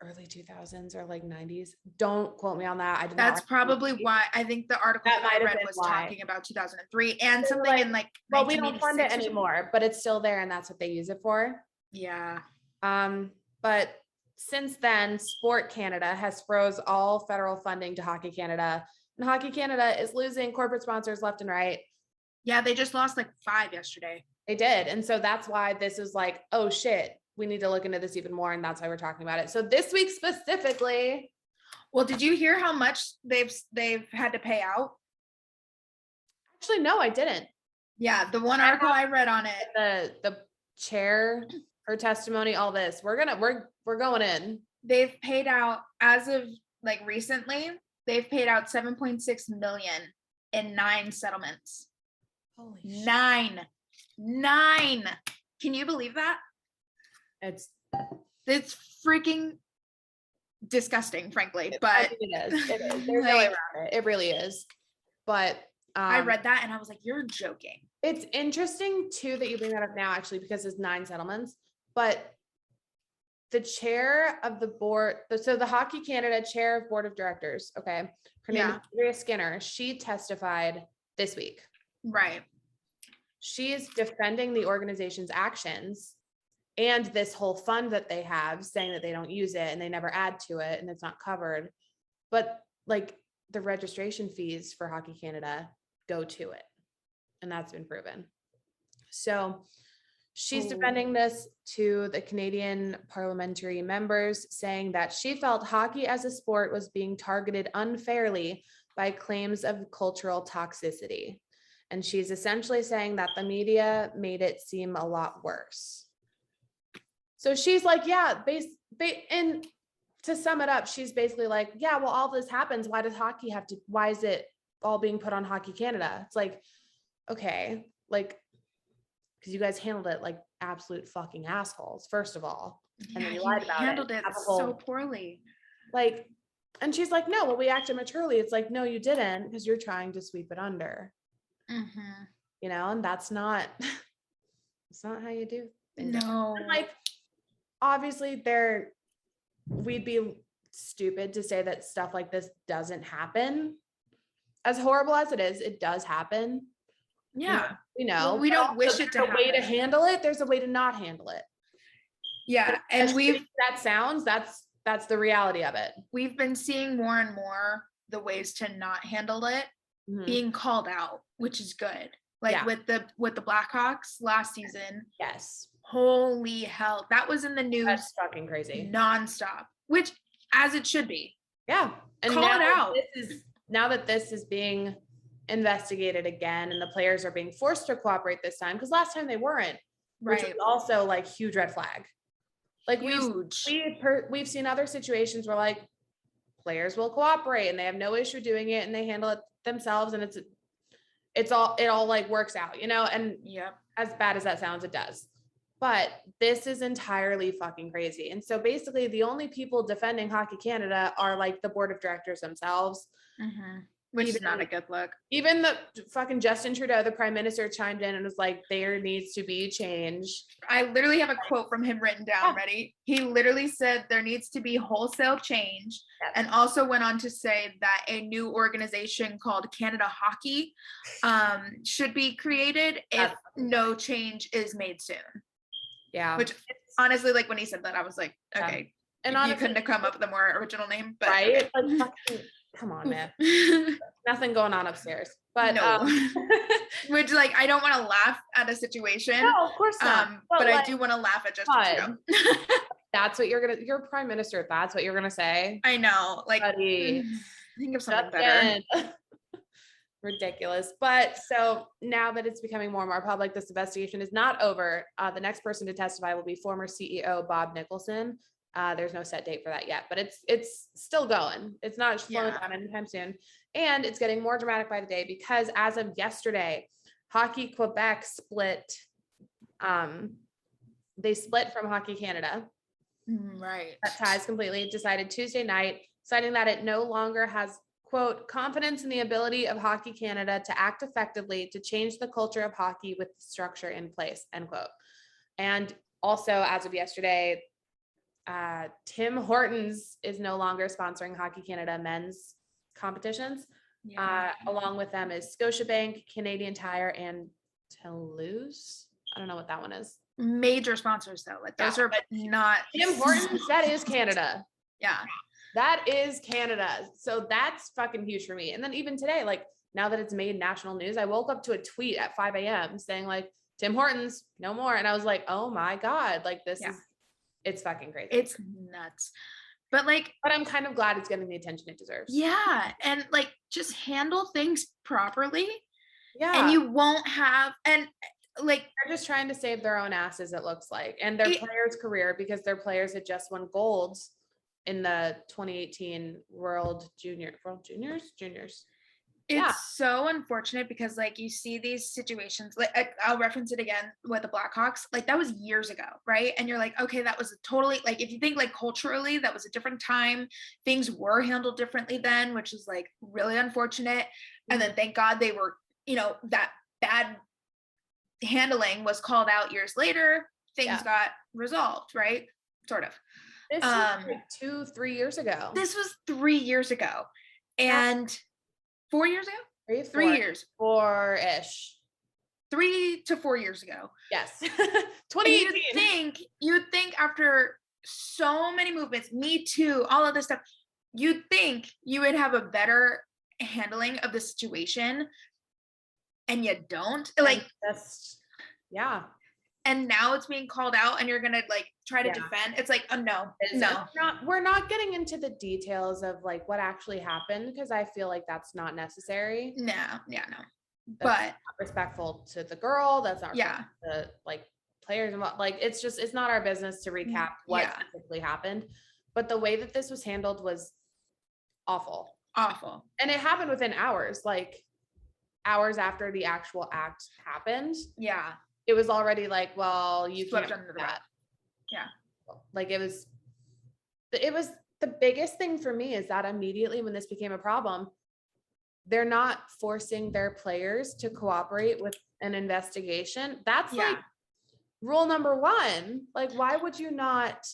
early 2000s or like 90s. Don't quote me on that. That's probably why. I think the article that I read was talking about 2003 and something in like, well, we don't fund it anymore, but it's still there and that's what they use it for. Yeah. But since then, Sport Canada has froze all federal funding to Hockey Canada, and Hockey Canada is losing corporate sponsors left and right. Yeah, they just lost like 5 yesterday. They did. And so that's why this is like, oh shit, we need to look into this even more. And that's why we're talking about it. So this week specifically. Well, did you hear how much they've had to pay out? Actually, no, I didn't. Yeah, the one article I read on it. The chair, her testimony, all this. We're going in. They've paid out, as of like recently, they've paid out 7.6 million in 9 settlements. Holy 9. 9. Can you believe that? It's freaking disgusting, frankly. But it is. It is. There's no way around it. It really is. But I read that and I was like, you're joking. It's interesting too that you bring that up now, actually, because it's 9 settlements. But the chair of the board, so the Hockey Canada chair of board of directors, okay, her name is Avery Skinner. She testified this week. Right. She is defending the organization's actions and this whole fund that they have, saying that they don't use it and they never add to it and it's not covered. But like the registration fees for Hockey Canada go to it. And that's been proven. So she's defending this to the Canadian parliamentary members, saying that she felt hockey as a sport was being targeted unfairly by claims of cultural toxicity. And she's essentially saying that the media made it seem a lot worse. So she's like, yeah, and to sum it up, she's basically like, yeah, well, all this happens. Why is it all being put on Hockey Canada? It's like, okay, like, because you guys handled it like absolute fucking assholes, first of all. And then you lied about it. Handled it so poorly. Like, and she's like, no, well, we acted maturely. It's like, no, you didn't, because you're trying to sweep it under. Mm-hmm. You know, and that's not how you do things. No. And like, obviously we'd be stupid to say that stuff like this doesn't happen. As horrible as it is, it does happen. Yeah. You know, well, we don't wish it to happen. There's a way to handle it. There's a way to not handle it. Yeah. And And that's the reality of it. We've been seeing more and more the ways to not handle it being called out, which is good. Like with the Blackhawks last season. Yes. Holy hell. That was in the news. That's fucking crazy. Nonstop, which as it should be. Yeah. And call it out. Now that this is being investigated again and the players are being forced to cooperate this time, because last time they weren't, which is also like huge red flag. Like we've seen other situations where like players will cooperate and they have no issue doing it and they handle it themselves and it all like works out, and as bad as that sounds, it does. But this is entirely fucking crazy. And so basically the only people defending Hockey Canada are like the board of directors themselves. Which is not a good look. Even the fucking Justin Trudeau, the prime minister, chimed in and was like, there needs to be change. I literally have a quote from him written down. Ready? He literally said there needs to be wholesale change, and also went on to say that a new organization called Canada Hockey should be created if no change is made soon. Yeah. Which honestly, like when he said that, I was like, okay. And honestly, you couldn't have come up with a more original name, but right? Okay. Like, come on, man. Nothing going on upstairs. But no. Which like I don't want to laugh at a situation. No, of course not. But like, I do want to laugh at Justin Trudeau. That's what you're prime minister. That's what you're gonna say. I know. Like buddy, think of something better. Ridiculous. But so now that it's becoming more and more public, this investigation is not over. The next person to testify will be former CEO Bob Nicholson. There's no set date for that yet, but it's still going. It's not slowing down anytime soon. And it's getting more dramatic by the day because as of yesterday, Hockey Quebec split. They split from Hockey Canada. Right. That ties completely. Decided Tuesday night, citing that it no longer has, quote, confidence in the ability of Hockey Canada to act effectively to change the culture of hockey with the structure in place, end quote. And also, as of yesterday, Tim Hortons is no longer sponsoring Hockey Canada men's competitions. Along with them is Scotiabank, Canadian Tire, and Toulouse. I don't know what that one is. Major sponsors though. Like those are not Tim Hortons. That is Canada. Yeah. That is Canada. So that's fucking huge for me. And then even today, like now that it's made national news, I woke up to a tweet at 5 a.m. saying like, Tim Hortons, no more. And I was like, oh my God, like it's fucking crazy. It's nuts. But I'm kind of glad it's getting the attention it deserves. Yeah. And like, just handle things properly. Yeah. And you won't have, and like, they're just trying to save their own asses, it looks like, and their players' career because their players had just won gold in the 2018 World Juniors. It's so unfortunate because like you see these situations, like I'll reference it again with the Blackhawks, like that was years ago, right? And you're like, okay, that was totally, like if you think like culturally, that was a different time, things were handled differently then, which is like really unfortunate. And then thank God they were, that bad handling was called out years later, things got resolved, right? Sort of. This was like 2-3 years ago. This was 3 years ago. And 4 years ago? 3 years. 4-ish. 3 to 4 years ago. Yes. 2018. You'd think after so many movements, Me Too, all of this stuff, you'd think you would have a better handling of the situation. And you don't. Like and now it's being called out and you're gonna like try to defend. It's like, oh no. We're not getting into the details of like what actually happened because I feel like that's not necessary. No. That's but not respectful to the girl. That's not the like players and like it's not our business to recap what specifically happened. But the way that this was handled was awful. And it happened within hours, like hours after the actual act happened. Yeah. It was already like, well, you can't do that. Yeah. Like it was the biggest thing for me is that immediately when this became a problem, they're not forcing their players to cooperate with an investigation. That's like rule number 1. Like, why would you not?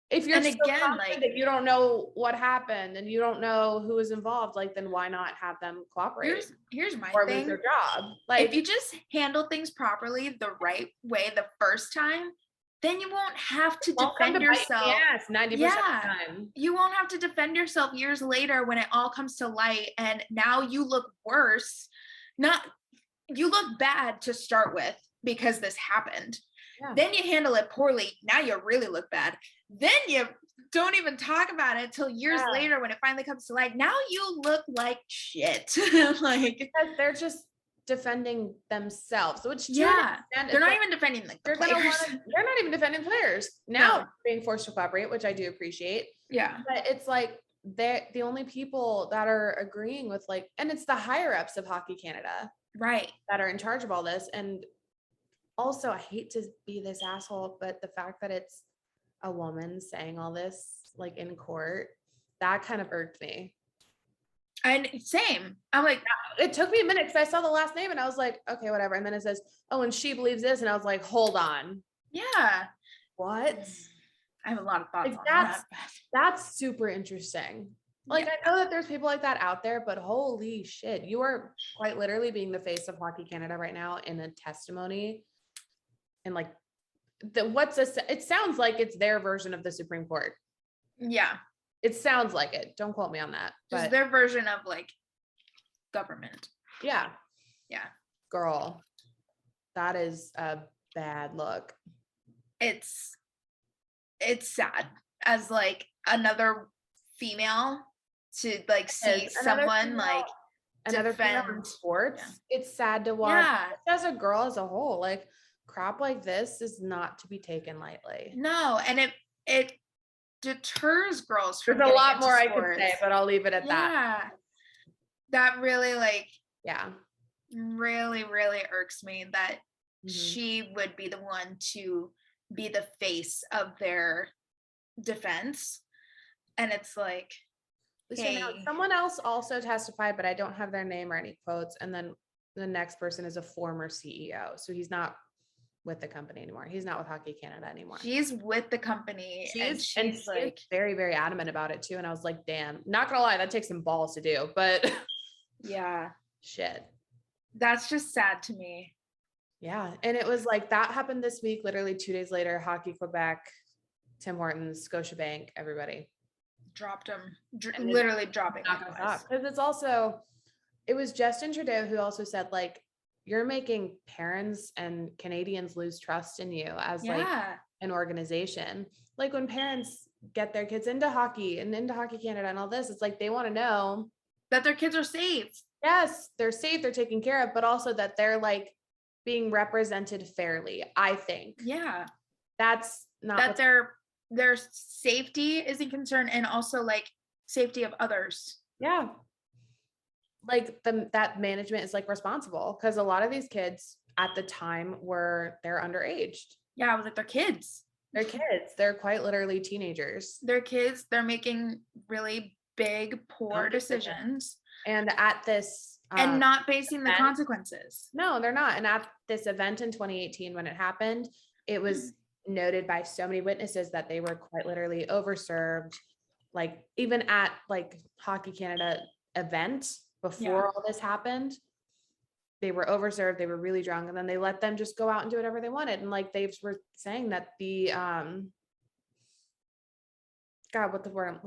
If you're like that you don't know what happened and you don't know who was involved, like then why not have them cooperate? Here's my or thing. Lose their job. Like if you just handle things properly the right way the first time, then you won't have to defend yourself. Yes, 90% of the time. You won't have to defend yourself years later when it all comes to light, and now you look worse. You look bad to start with because this happened. Yeah. Then you handle it poorly. Now you really look bad. Then you don't even talk about it till years later when it finally comes to light. Now you look like shit. Like, because they're just defending themselves, which they're not even defending the players. They're not even defending players now, being forced to cooperate, which I do appreciate. Yeah, but it's like they're the only people that are agreeing with, like, and it's the higher ups of Hockey Canada, right, that are in charge of all this. And also, I hate to be this asshole, but the fact that it's a woman saying all this, like, in court, that kind of irked me. And same. I'm like, it took me a minute because I saw the last name and I was like, okay, whatever. And then it says, oh, and she believes this. And I was like, hold on. Yeah. What? I have a lot of thoughts on that. That's super interesting. Like, I know that there's people like that out there, but holy shit, you are quite literally being the face of Hockey Canada right now in a testimony. And like, it sounds like it's their version of the Supreme Court. Yeah. It sounds like it. Don't quote me on that. Just their version of like government. Yeah. Yeah. Girl, that is a bad look. It's sad as like another female to like see someone like defend in sports. Yeah. It's sad to watch. Yeah. As a girl as a whole, like crap like this is not to be taken lightly. No, and it deters girls from there's a lot more sports. I could say, but I'll leave it at that. Yeah. That really like really, really irks me that she would be the one to be the face of their defense. And it's like, hey. Someone else also testified, but I don't have their name or any quotes. And then the next person is a former CEO. So he's not with the company anymore. He's not with Hockey Canada anymore. She's with the company. She's like very, very adamant about it too. And I was like, damn, not gonna lie, that takes some balls to do, but yeah, shit. That's just sad to me. Yeah. And it was like, that happened this week, literally 2 days later, Hockey Quebec, Tim Hortons, Scotiabank, everybody dropped them, literally dropping them. Because it's also, it was Justin Trudeau who also said, like, you're making parents and Canadians lose trust in you as like an organization. Like when parents get their kids into hockey and into Hockey Canada and all this, it's like they want to know that their kids are safe. Yes, they're safe, they're taken care of, but also that they're like being represented fairly, I think. Yeah. That's not that their safety isn't concerned, and also like safety of others. Yeah. Like that management is like responsible, because a lot of these kids at the time they're underaged. Yeah, I was like, they're kids. They're kids. They're quite literally teenagers. They're kids. They're making really big, poor decisions. And at this and not facing the consequences. No, they're not. And at this event in 2018, when it happened, it was noted by so many witnesses that they were quite literally overserved. Like even at like Hockey Canada event before all this happened, they were overserved, they were really drunk, and then they let them just go out and do whatever they wanted. And like they were saying that the what's the word?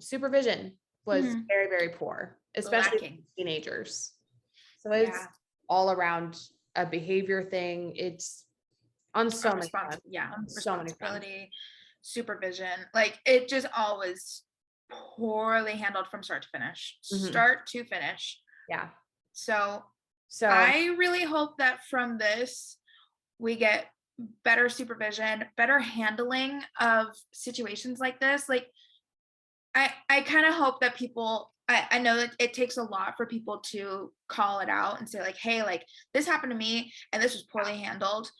Supervision was very, very poor, especially teenagers. So it's all around a behavior thing. It's on so many fronts. Yeah, responsibility, supervision. Like it just always poorly handled from start to finish. Start to finish. Yeah. So I really hope that from this we get better supervision, better handling of situations like this. Like I kind of hope that people, I know that it takes a lot for people to call it out and say like, hey, like this happened to me and this was poorly handled.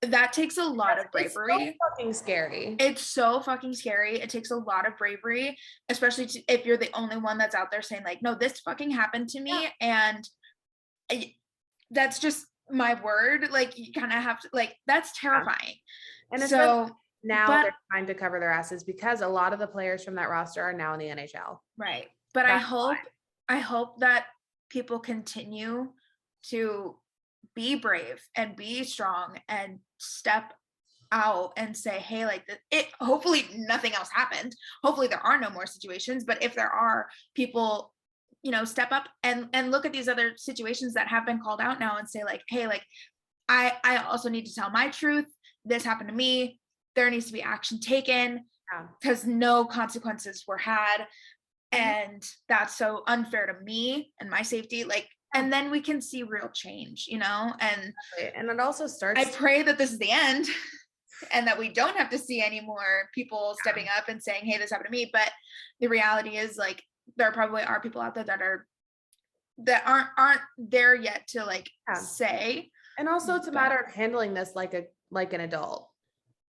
That takes a lot of bravery. It's so fucking scary. It's so fucking scary. It takes a lot of bravery, especially if you're the only one that's out there saying like, no, this fucking happened to me. And that's just my word. Like you kind of have to, like, that's terrifying. And so now they're trying to cover their asses because a lot of the players from that roster are now in the NHL. Right. But I hope that people continue to be brave and be strong and step out and say, hey, like it, hopefully nothing else happened. Hopefully there are no more situations, but if there are, people, you know, step up and look at these other situations that have been called out now and say like, hey, like I also need to tell my truth. This happened to me. There needs to be action taken because no consequences were had. And that's so unfair to me and my safety. Like, and then we can see real change, you know? And it also starts. I pray that this is the end and that we don't have to see any more people stepping up and saying, hey, this happened to me. But the reality is like, there probably are people out there that aren't there yet to like say. And also it's a matter of handling this like an adult.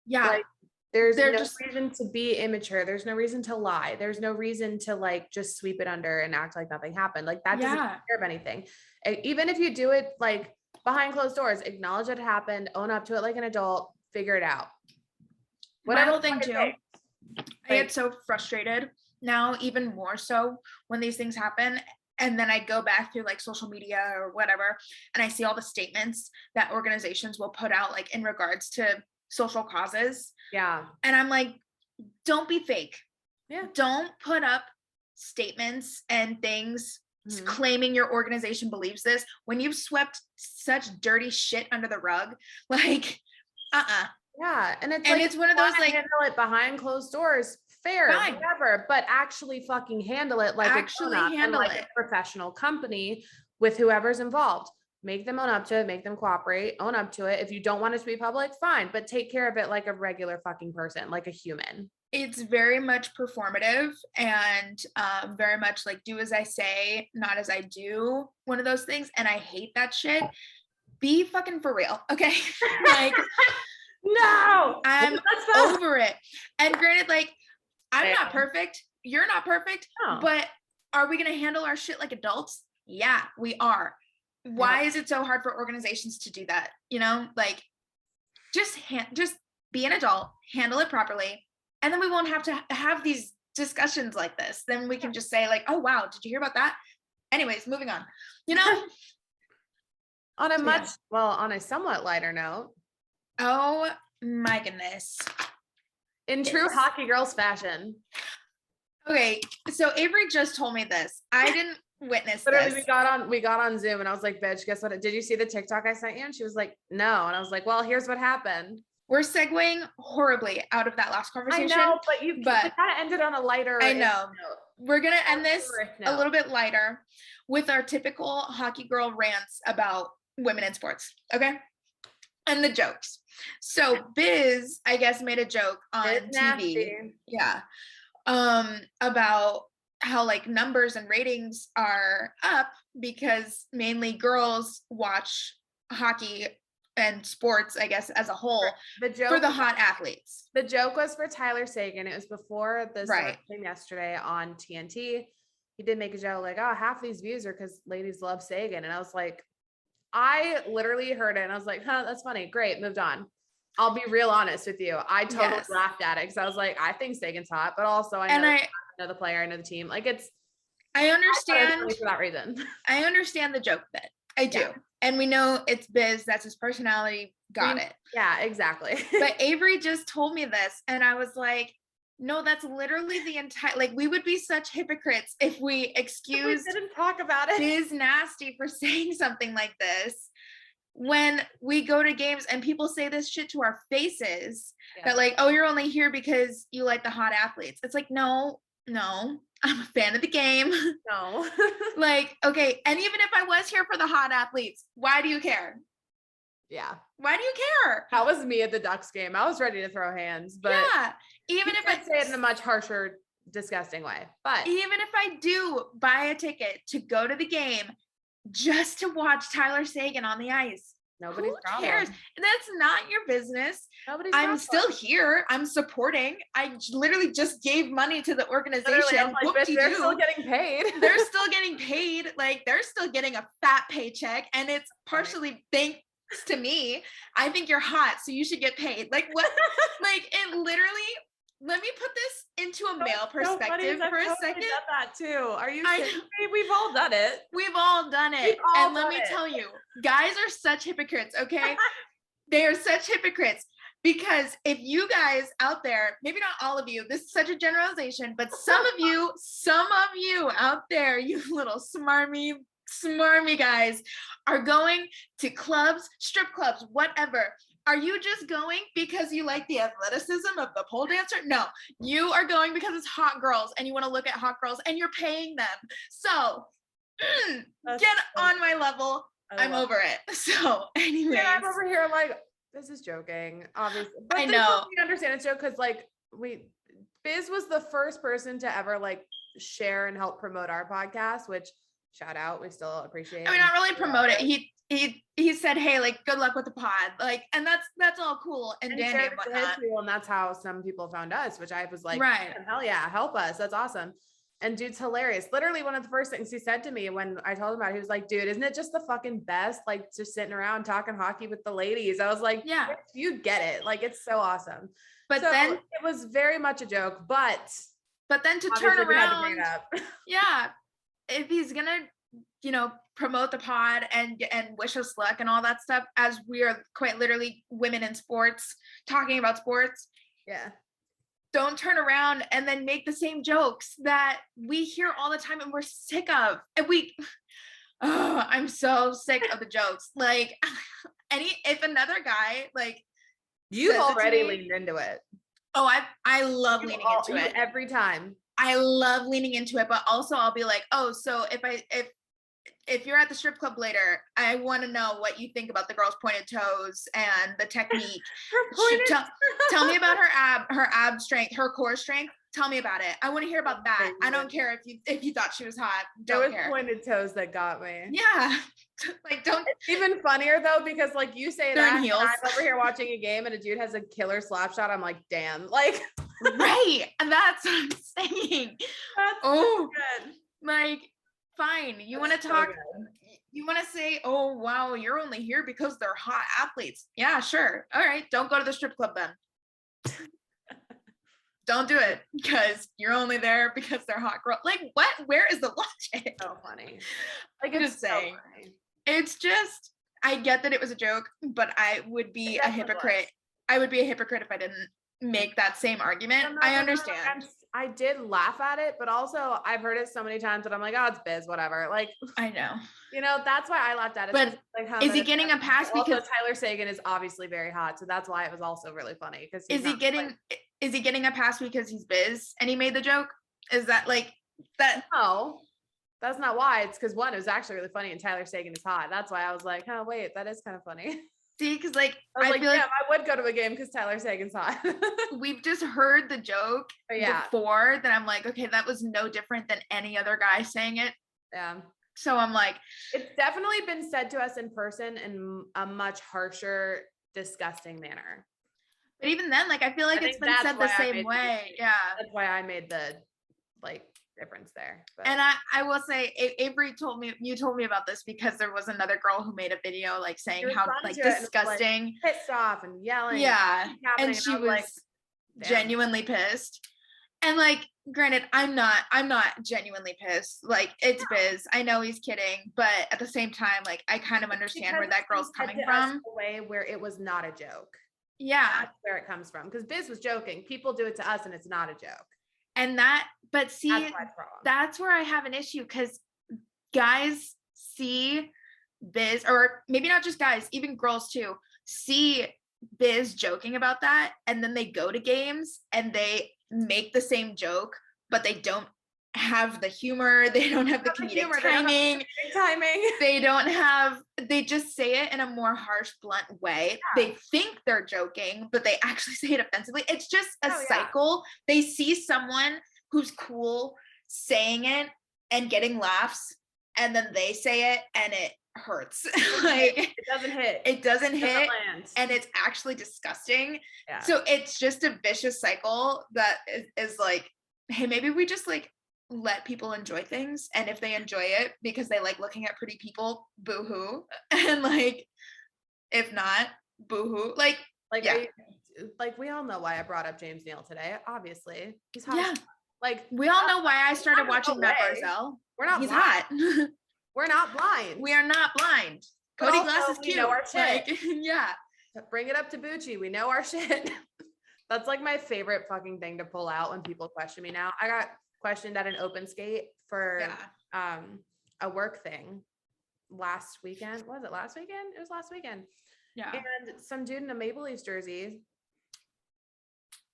Yeah. Like, there's no reason to be immature. There's no reason to lie. There's no reason to like just sweep it under and act like nothing happened. Like that doesn't take care of anything. Even if you do it like behind closed doors, acknowledge it happened, own up to it like an adult, figure it out. Whatever. My whole thing too, I get so frustrated now, even more so when these things happen. And then I go back through like social media or whatever, and I see all the statements that organizations will put out like in regards to social causes. Yeah. And I'm like, don't be fake. Yeah. Don't put up statements and things claiming your organization believes this when you've swept such dirty shit under the rug. Like, Yeah. And it's it's one of those like handle it behind closed doors. Fair, whatever, but actually fucking handle it like a professional company with whoever's involved. Make them own up to it, make them cooperate, own up to it. If you don't want it to be public, fine, but take care of it like a regular fucking person, like a human. It's very much performative and very much like do as I say, not as I do, one of those things. And I hate that shit. Be fucking for real, okay? Like, no, I'm over it. And granted, like, I'm not perfect. You're not perfect. No. But are we going to handle our shit like adults? Yeah, we are. Why is it so hard for organizations to do that? You know, like just be an adult, handle it properly. And then we won't have to have these discussions like this. Then we can just say like, oh, wow, did you hear about that? Anyways, moving on, you know, on a somewhat lighter note. Oh my goodness. In true hockey girls fashion. Okay, so Avery just told me this. I didn't witness Literally, this. we got on Zoom and I was like, bitch, guess what? Did you see the TikTok I sent you? And she was like, no. And I was like, well, here's what happened. We're segueing horribly out of that last conversation. I know, but we kind of ended on a lighter. I know. We're going to end this a little bit lighter with our typical hockey girl rants about women in sports. Okay. And the jokes. So Biz, I guess, made a joke on TV. Yeah. About how like numbers and ratings are up because mainly girls watch hockey and sports, I guess, as a whole for the hot athletes. The joke was for Tyler Sagan. It was before this came yesterday on TNT. He did make a joke like, oh, half these views are because ladies love Sagan. And I was like, I literally heard it and I was like, huh, that's funny. Great. Moved on. I'll be real honest with you. I totally laughed at it because I was like, I think Sagan's hot, but also I know the player, I know the team. Like I understand for that reason. I understand the joke bit. I do. Yeah. And we know it's Biz. That's his personality. Got it. Yeah, exactly. But Avery just told me this and I was like, no, that's literally the entire, like we would be such hypocrites if we excused didn't talk about it. Biz Nasty for saying something like this when we go to games and people say this shit to our faces that like, oh, you're only here because you like the hot athletes. It's like, no, I'm a fan of the game. No. Like, okay. And even if I was here for the hot athletes, why do you care? Yeah. Why do you care? That was me at the Ducks game. I was ready to throw hands, but even if I say it in a much harsher, disgusting way, but even if I do buy a ticket to go to the game just to watch Tyler Sagan on the ice, nobody's who cares? That's not your business. I'm still here. I'm supporting. I literally just gave money to the organization. Like, they're still getting paid. They're still getting paid. Like they're still getting a fat paycheck, and it's partially thanks to me. I think you're hot, so you should get paid. Like what? Like it literally. Let me put this into a male perspective for a second. Done that too. Are you kidding me? We've all done it. We've all done it. And let me tell you, guys are such hypocrites, okay? They are such hypocrites. Because if you guys out there, maybe not all of you, this is such a generalization, but some of you out there, you little smarmy guys, are going to clubs, strip clubs, whatever. Are you just going because you like the athleticism of the pole dancer? No, you are going because it's hot girls and you want to look at hot girls and you're paying them. So get on my level. I'm over it. So anyways. Yeah, I'm over here like, this is joking, obviously. But I know. We understand it's joke because like Biz was the first person to ever like share and help promote our podcast, which shout out, we still appreciate. I mean, not really promote it. He said, hey, like, good luck with the pod. Like, and that's all cool and dandy and whatnot. And that's how some people found us, which I was like, right. Hell yeah, help us. That's awesome. And dude's hilarious. Literally one of the first things he said to me when I told him about it, he was like, dude, isn't it just the fucking best? Like just sitting around talking hockey with the ladies. I was like, yeah, you get it. Like, it's so awesome. But so then it was very much a joke, but then to turn around, yeah, if he's going to, you know, promote the pod and wish us luck and all that stuff, as we are quite literally women in sports talking about sports. Yeah. Don't turn around and then make the same jokes that we hear all the time and we're sick of. And I'm so sick of the jokes. Like if another guy, like, you've already leaned into it. Oh, I love leaning into it every time. I love leaning into it, but also I'll be like, oh, so if you're at the strip club later, I want to know what you think about the girl's pointed toes and the technique. Tell me about her ab strength, her core strength. Tell me about it. I want to hear about that. I don't care if you thought she was hot. Don't care. Pointed toes that got me. Yeah. Like, don't. It's even funnier though, because like you say that, heels. I'm over here watching a game and a dude has a killer slap shot. I'm like, damn, like. Right. And that's what I'm saying. That's so good. Like, fine. You want to talk, you want to say, oh, wow, you're only here because they're hot athletes. Yeah, sure. All right. Don't go to the strip club then. Don't do it because you're only there because they're hot girls. Like, what? Where is the logic? So funny. Like, I'm just saying. It's just, I get that it was a joke, but I would be a hypocrite. I would be a hypocrite if I didn't make that same argument. I understand. I did laugh at it, but also I've heard it so many times that I'm like, oh, it's Biz, whatever. Like, I know. You know, that's why I laughed at it. But like, is he getting a pass because Tyler Sagan is obviously very hot, so that's why it was also really funny. Because is he getting a pass because he's Biz and he made the joke? Is that like that? No, that's not why. It's because one, it was actually really funny, and Tyler Sagan is hot. That's why I was like, oh wait, that is kind of funny. See, because like I feel like I would go to a game because Tyler Sagan's hot. We've just heard the joke before that I'm like, okay, that was no different than any other guy saying it. Yeah. So I'm like, it's definitely been said to us in person in a much harsher, disgusting manner. But even then, like, I feel like it's been said the same way. Yeah. That's why I made the like difference there. But. And I will say, Avery you told me about this because there was another girl who made a video like saying how like disgusting, like, pissed off and yelling. Yeah. And she was like, genuinely pissed. And like, granted, I'm not genuinely pissed. Like, it's Biz. I know he's kidding, but at the same time, like, I kind of understand where that girl's coming from. A way where it was not a joke. Yeah. That's where it comes from. Because Biz was joking. People do it to us and it's not a joke. And but see, that's where I have an issue, because guys see Biz, or maybe not just guys, even girls too, see Biz joking about that, and then they go to games and they make the same joke, but they don't have the humor, they don't have the comedic timing, they just say it in a more harsh, blunt way. They think they're joking, but they actually say it offensively. It's just a cycle. They see someone who's cool saying it and getting laughs, and then they say it and it hurts. Like, it doesn't hit and it's actually disgusting. So it's just a vicious cycle that is like, hey, maybe we just like let people enjoy things, and if they enjoy it because they like looking at pretty people, boo-hoo, and like if not, boo-hoo. Like we all know why I brought up James Neal today. Obviously he's hot. Yeah, like we all know why I started watching Matt Barzell. He's hot. We're not blind. We are not blind. Cody Glass is cute. Know our shit. Like, yeah. Bring it up to Bucci. We know our shit. That's like my favorite fucking thing to pull out when people question me now. I got questioned at an open skate for a work thing last weekend. Was it last weekend? It was last weekend. Yeah. And some dude in a Maple Leafs jersey,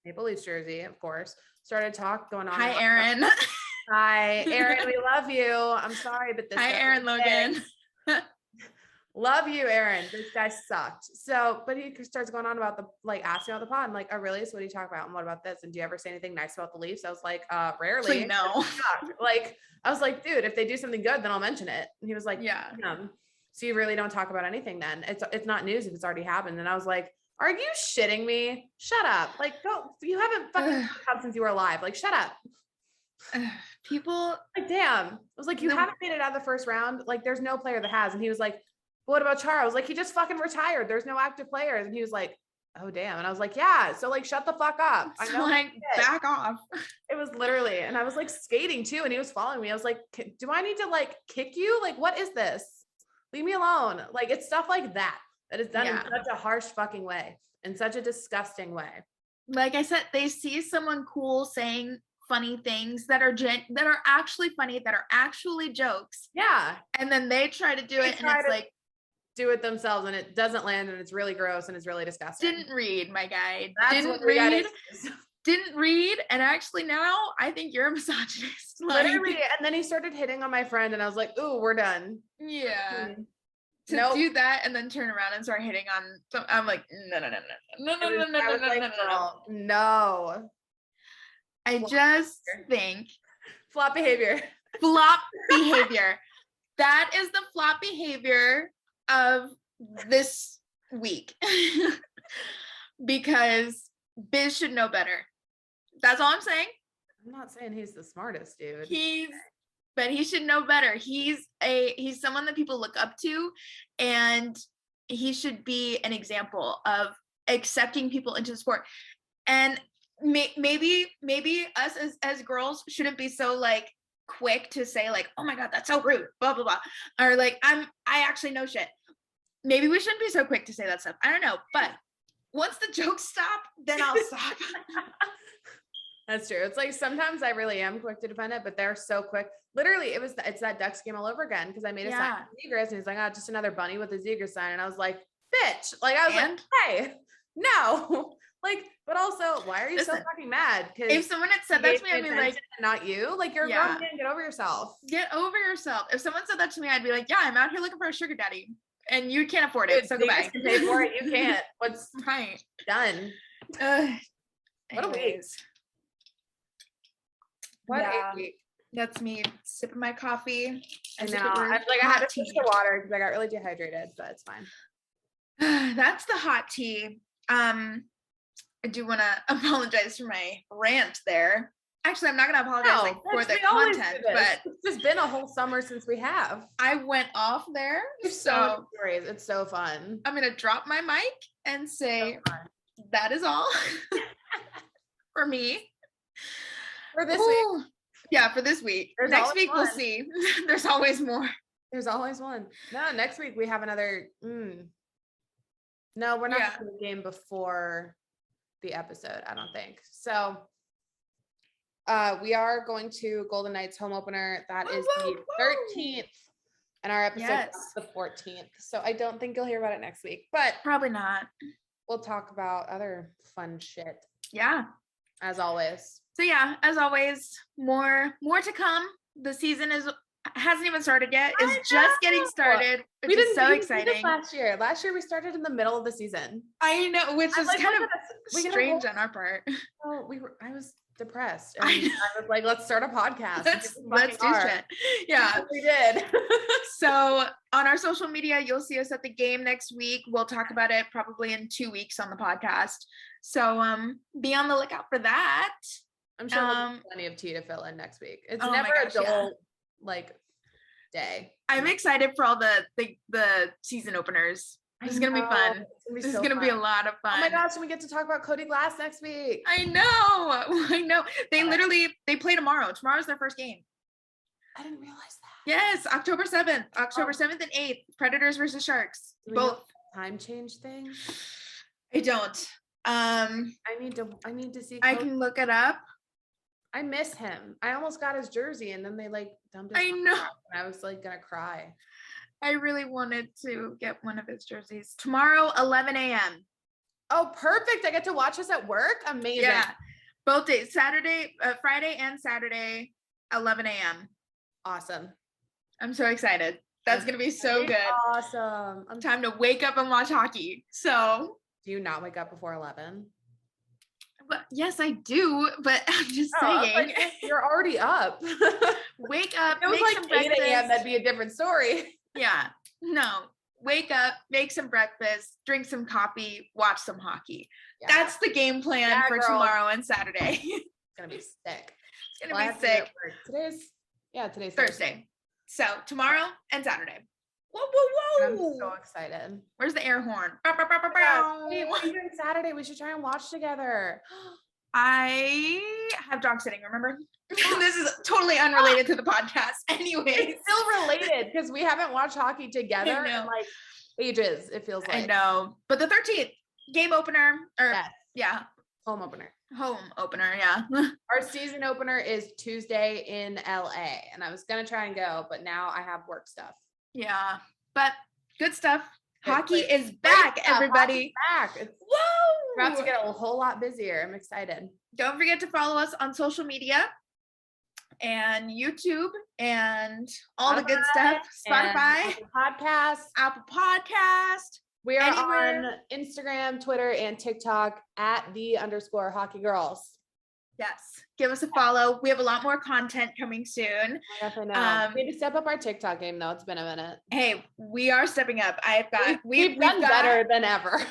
of course, started going on. Hi, Aaron. Hi, Aaron. We love you. I'm sorry, but this. Hi, Aaron Logan. Love you, Aaron. This guy sucked. So, but he starts going on about asking about the pod. I'm like, oh, really? So what do you talk about? And what about this? And do you ever say anything nice about the Leafs? I was like, rarely. No. I was like, dude, if they do something good, then I'll mention it. And he was like, yeah. So you really don't talk about anything then? It's not news if it's already happened. And I was like, are you shitting me? Shut up. Go. You haven't fucking talked since you were alive. Shut up. People. Damn. I was like, you haven't made it out of the first round. There's no player that has. And he was like, what about Char? I was like, he just fucking retired. There's no active players. And he was like, oh, damn. And I was like, yeah. So shut the fuck up. I know. Back off. It was literally, and I was skating too. And he was following me. I was like, do I need to kick you? What is this? Leave me alone. It's stuff like that is done in such a harsh fucking way, in such a disgusting way. Like I said, they see someone cool saying funny things that are actually funny, that are actually jokes. Yeah. And then they try to do it, and it's do it themselves, and it doesn't land, and it's really gross, and it's really disgusting. Didn't read, my guy. Didn't read, and actually now I think you're a misogynist. Literally, and then he started hitting on my friend, and I was like, ooh, we're done. Yeah. To do that and then turn around and start hitting on I'm like, no. I just think flop behavior. That is the flop behavior of this week. Because Biz should know better. That's all I'm saying. I'm not saying he's the smartest dude. But he should know better. He's someone that people look up to, and he should be an example of accepting people into the sport. And maybe us as girls shouldn't be so quick to say oh my God, that's so rude, blah blah blah, or I actually know shit. Maybe we shouldn't be so quick to say that stuff. I don't know, but once the jokes stop, then I'll stop. That's true. It's sometimes I really am quick to defend it, but they're so quick. Literally, it's that Ducks game all over again, because I made a sign for Zegers, and he's like, oh, just another bunny with a Zegers sign. And I was like, bitch. I was like, hey, no. But also, why are you so fucking mad? Because if someone had said that to me, I'd be like, not you. You're a grown man, get over yourself. Get over yourself. If someone said that to me, I'd be like, yeah, I'm out here looking for a sugar daddy, and you can't afford it. So goodbye. You can pay for it. You can't. What's right? Done. What a week. What a week. That's me sipping my coffee. I know. I had to switch to water because I got really dehydrated, but it's fine. That's the hot tea. I do want to apologize for my rant there. Actually, I'm not going to apologize for the content, but it's just been a whole summer since we have. I went off there. So stories. It's so fun. I'm going to drop my mic and say that is all for me. For this week. Yeah, for this week. Next week, we'll see. There's always more. There's always one. No, next week we have another. No, we're not doing the game before the episode, I don't think. So we are going to Golden Knights home opener. That is the 13th. And our episode is the 14th. So I don't think you'll hear about it next week. But probably not. We'll talk about other fun shit. Yeah. As always. So yeah, as always, more to come. The season hasn't even started yet. It's just getting started, which is so exciting. Last year we started in the middle of the season. I know, which is kind of strange on our part. Well, I was depressed, and I was like, let's start a podcast. Let's do shit. Yeah, we did. So on our social media, you'll see us at the game next week. We'll talk about it probably in 2 weeks on the podcast. So be on the lookout for that. I'm sure we'll have plenty of tea to fill in next week. It's never a dull day. I'm excited for all the season openers. This is gonna be fun. This is gonna be a lot of fun. Oh my gosh, and we get to talk about Cody Glass next week. I know. They play tomorrow. Tomorrow's their first game. I didn't realize that. Yes, October 7th and 8th. Predators versus Sharks. Both time change thing. I don't. I need to see. I can look it up. I miss him. I almost got his jersey and then they like dumped his. I know. And I was like gonna cry. I really wanted to get one of his jerseys. Tomorrow, 11 a.m. Oh, perfect. I get to watch this at work. Amazing. Yeah. Both days, Friday and Saturday, 11 a.m. Awesome. I'm so excited. That's going to be so good. Awesome. Time to wake up and watch hockey. So. Do you not wake up before 11? But yes, I do. But I'm just saying. You're already up. Wake up. It was like 8 a.m. That'd be a different story. Yeah. No. Wake up, make some breakfast, drink some coffee, watch some hockey. Yeah. That's the game plan for tomorrow and Saturday. It's gonna be sick. It's gonna be sick. Today's Thursday. So tomorrow and Saturday. Whoa, whoa, whoa. I'm so excited. Where's the air horn? Hey, what are you doing Saturday? We should try and watch together. I have dog sitting, remember? This is totally unrelated to the podcast. Anyway, it's still related because we haven't watched hockey together in like ages, it feels like. I know. But the 13th, game opener. Yeah. Home opener. Yeah. Our season opener is Tuesday in LA. And I was going to try and go, but now I have work stuff. Yeah. But good stuff. Hockey is back, everybody. Back. Whoa! We're about to get a whole lot busier. I'm excited. Don't forget to follow us on social media and YouTube and all the good stuff. Spotify, Apple Podcast. We are on Instagram, Twitter, and TikTok at @the_hockey girls. Yes. Give us a follow. We have a lot more content coming soon. Definitely know. We need to step up our TikTok game though. It's been a minute. Hey, we are stepping up. We've done better than ever.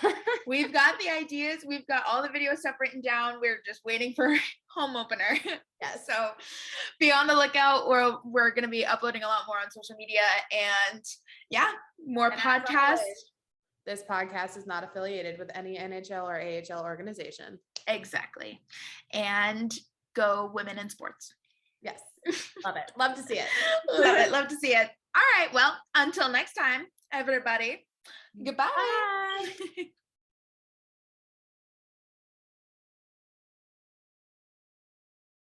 We've got the ideas. We've got all the video stuff written down. We're just waiting for home opener. Yeah. So be on the lookout. We're going to be uploading a lot more on social media and more podcasts. This podcast is not affiliated with any NHL or AHL organization. Exactly. And go women in sports. Yes. Love it. Love to see it. Love to see it. All right. Well, until next time, everybody. Goodbye. Bye.